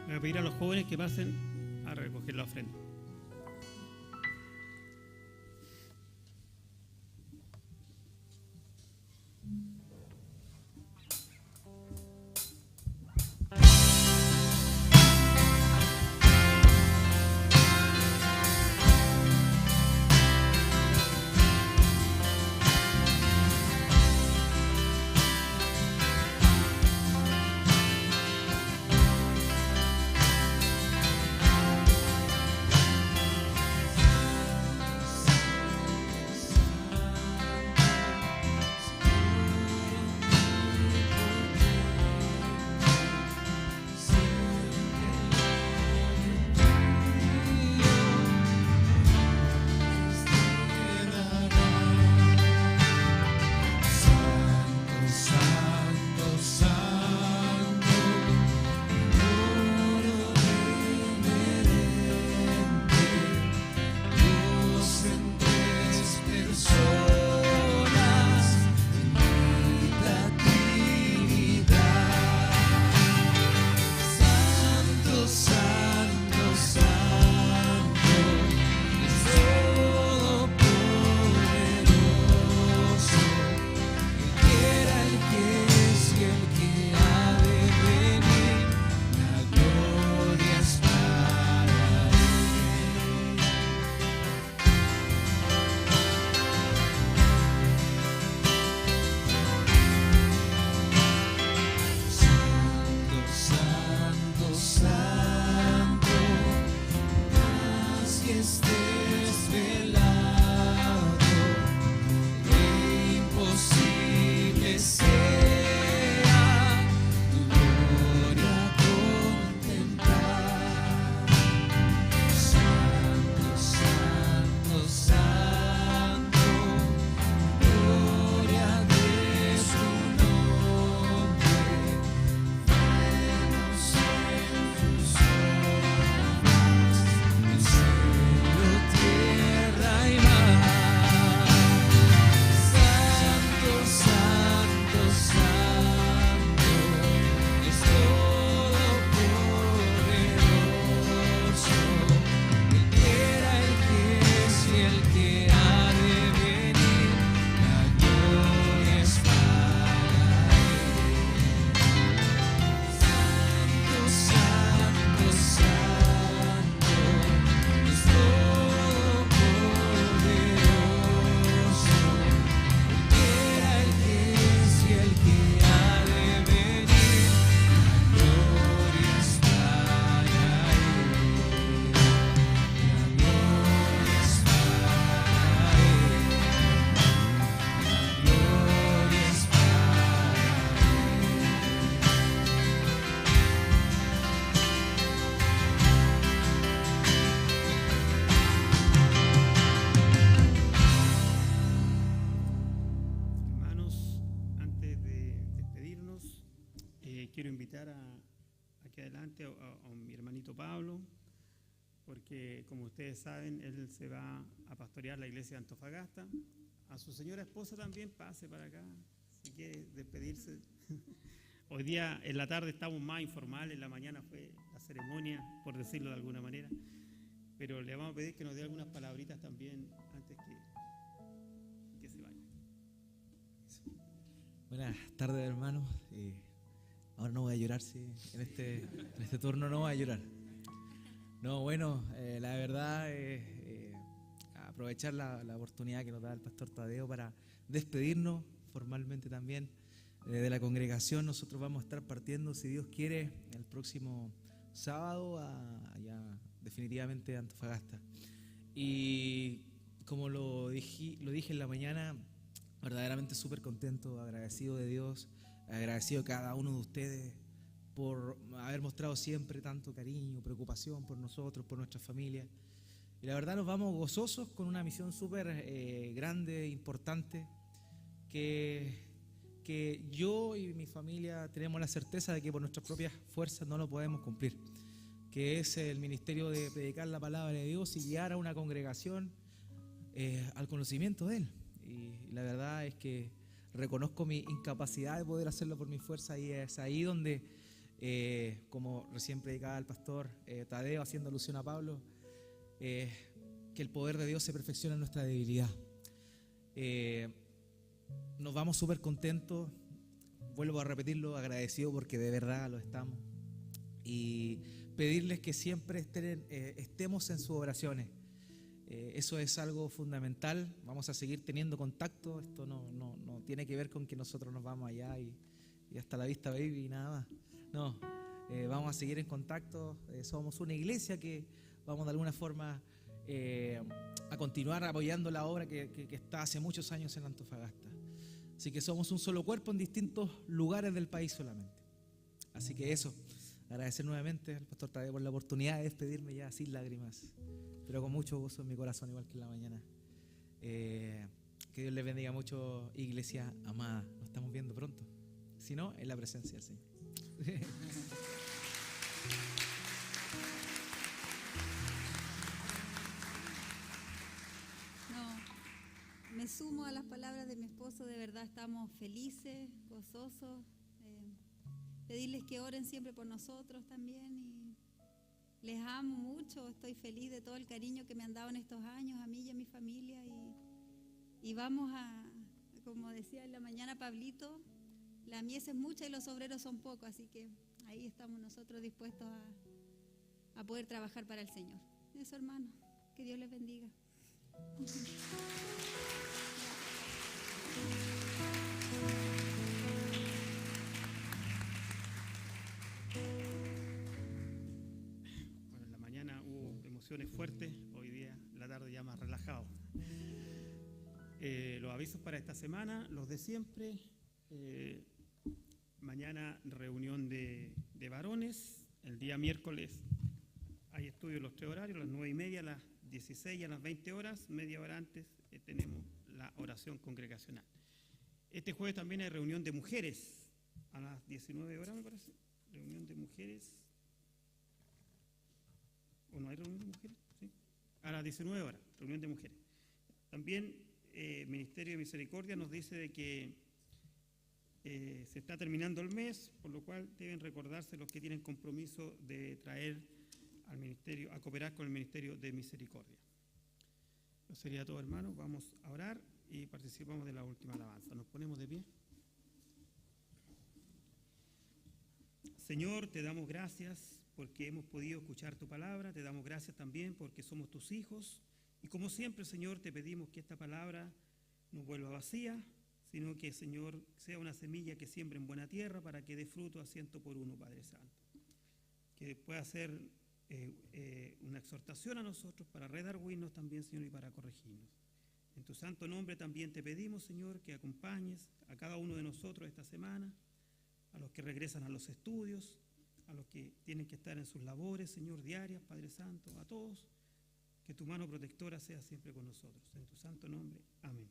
Voy a pedir a los jóvenes que pasen a recoger la ofrenda. quiero invitar aquí adelante a mi hermanito Pablo, porque como ustedes saben, él se va a pastorear la iglesia de Antofagasta. A su señora esposa también, pase para acá, si quiere despedirse. Hoy día en la tarde estamos más informales, en la mañana fue la ceremonia, por decirlo de alguna manera, pero le vamos a pedir que nos dé algunas palabritas también antes que se vaya. Buenas tardes, hermanos. Ahora no voy a llorar, sí, en este turno no voy a llorar. No, bueno, la verdad aprovechar la oportunidad que nos da el pastor Tadeo para despedirnos formalmente también de la congregación. Nosotros vamos a estar partiendo, si Dios quiere, el próximo sábado allá definitivamente a Antofagasta. Y como lo dije en la mañana, verdaderamente súper contento, agradecido de Dios, agradecido a cada uno de ustedes por haber mostrado siempre tanto cariño, preocupación por nosotros, por nuestra familia. Y la verdad nos vamos gozosos con una misión súper grande, importante, que yo y mi familia tenemos la certeza de que por nuestras propias fuerzas no lo podemos cumplir, que es el ministerio de predicar la palabra de Dios y guiar a una congregación al conocimiento de Él. Y la verdad es que reconozco mi incapacidad de poder hacerlo por mi fuerza, y es ahí donde, como recién predicaba el pastor Tadeo, haciendo alusión a Pablo, que el poder de Dios se perfecciona en nuestra debilidad. Nos vamos súper contentos, vuelvo a repetirlo, agradecido porque de verdad lo estamos, y pedirles que siempre estemos en sus oraciones. Eso es algo fundamental. Vamos a seguir teniendo contacto. Esto no tiene que ver con que nosotros nos vamos allá y hasta la vista, baby, y nada más. No, vamos a seguir en contacto. Somos una iglesia que vamos de alguna forma a continuar apoyando la obra que está hace muchos años en Antofagasta. Así que somos un solo cuerpo en distintos lugares del país solamente. Así que eso, agradecer nuevamente al pastor Tadeo por la oportunidad de despedirme ya sin lágrimas, pero con mucho gozo en mi corazón, igual que en la mañana. Que Dios les bendiga mucho, iglesia amada. Nos estamos viendo pronto, si no, en la presencia del Señor. Me sumo a las palabras de mi esposo. De verdad estamos felices, gozosos. Pedirles que oren siempre por nosotros también, y les amo mucho. Estoy feliz de todo el cariño que me han dado en estos años, a mí y a mi familia, y vamos como decía en la mañana Pablito, la mies es mucha y los obreros son pocos, así que ahí estamos nosotros dispuestos a poder trabajar para el Señor. Eso, hermano, que Dios les bendiga. Bueno, en la mañana hubo emociones fuertes, hoy día en la tarde ya más relajado. Los avisos para esta semana, los de siempre. Mañana reunión de varones. El día miércoles hay estudios los 3 horarios, las 9:30, a las 16 y a las 20 horas, media hora antes tenemos la oración congregacional. Este jueves también hay reunión de mujeres a las 19 horas, me parece. Reunión de mujeres. ¿O no hay reunión de mujeres? ¿Sí? A las 19 horas, reunión de mujeres. También Ministerio de Misericordia nos dice de que se está terminando el mes, por lo cual deben recordarse los que tienen compromiso de traer al ministerio, a cooperar con el Ministerio de Misericordia. Eso sería todo, hermanos. Vamos a orar y participamos de la última alabanza. Nos ponemos de pie. Señor, te damos gracias porque hemos podido escuchar tu palabra. Te damos gracias también porque somos tus hijos. Y como siempre, Señor, te pedimos que esta palabra no vuelva vacía, sino que, Señor, sea una semilla que siembre en buena tierra para que dé fruto a 100 por 1, Padre Santo. Que pueda ser una exhortación a nosotros para redarguirnos también, Señor, y para corregirnos. En tu santo nombre también te pedimos, Señor, que acompañes a cada uno de nosotros esta semana, a los que regresan a los estudios, a los que tienen que estar en sus labores, Señor, diarias, Padre Santo, a todos, que tu mano protectora sea siempre con nosotros. En tu santo nombre, amén.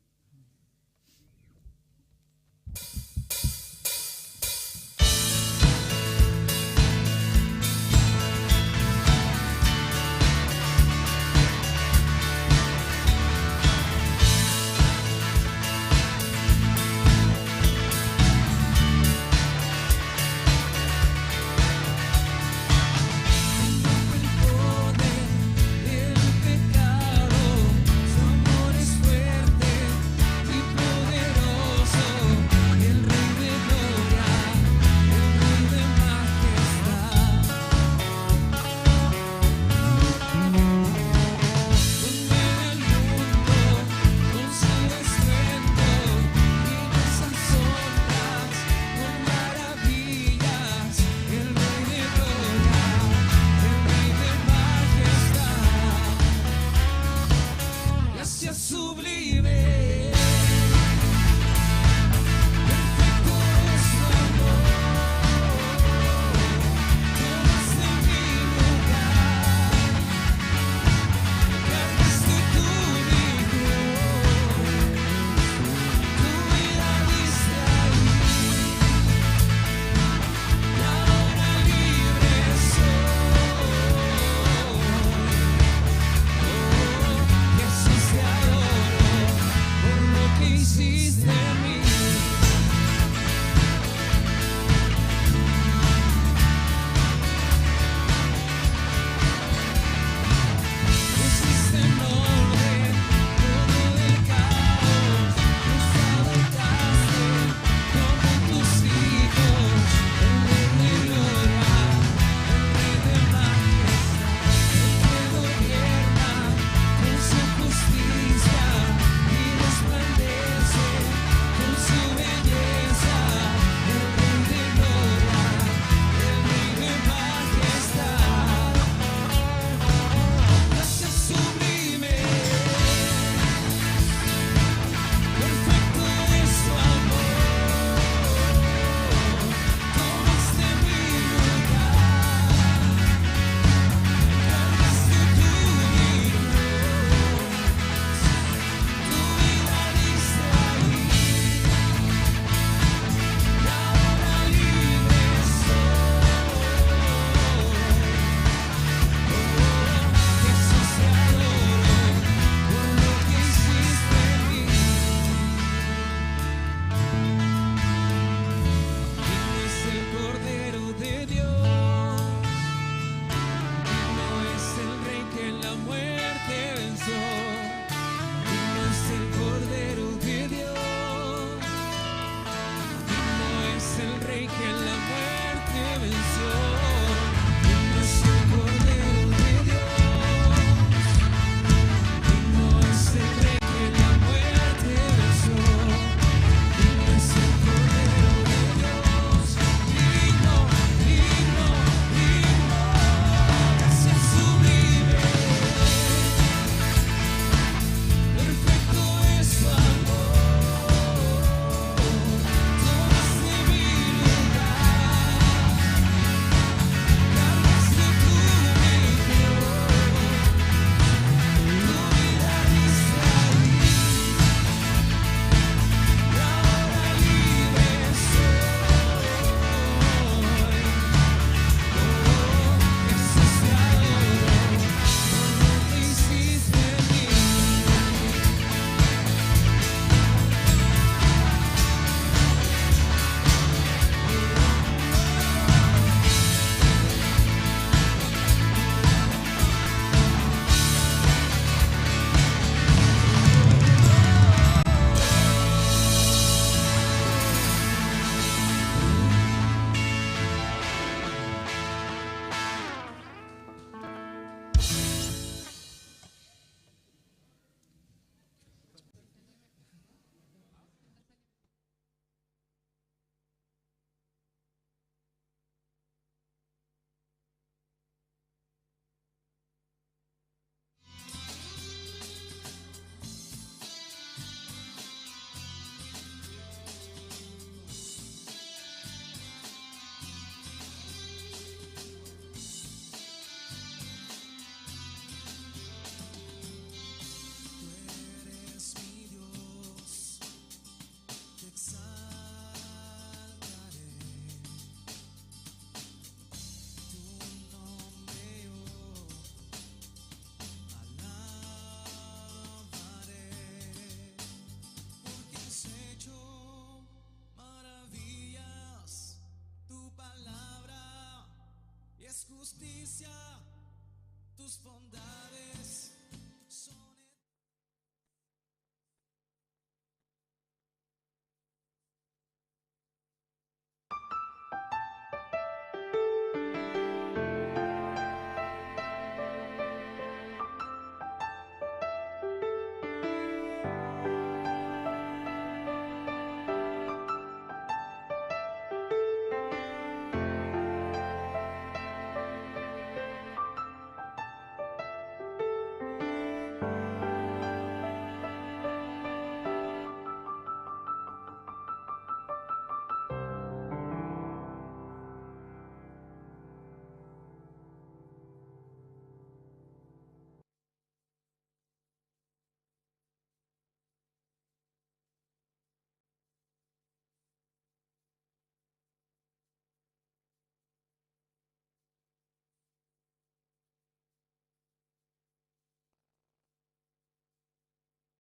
justicia, tus bondades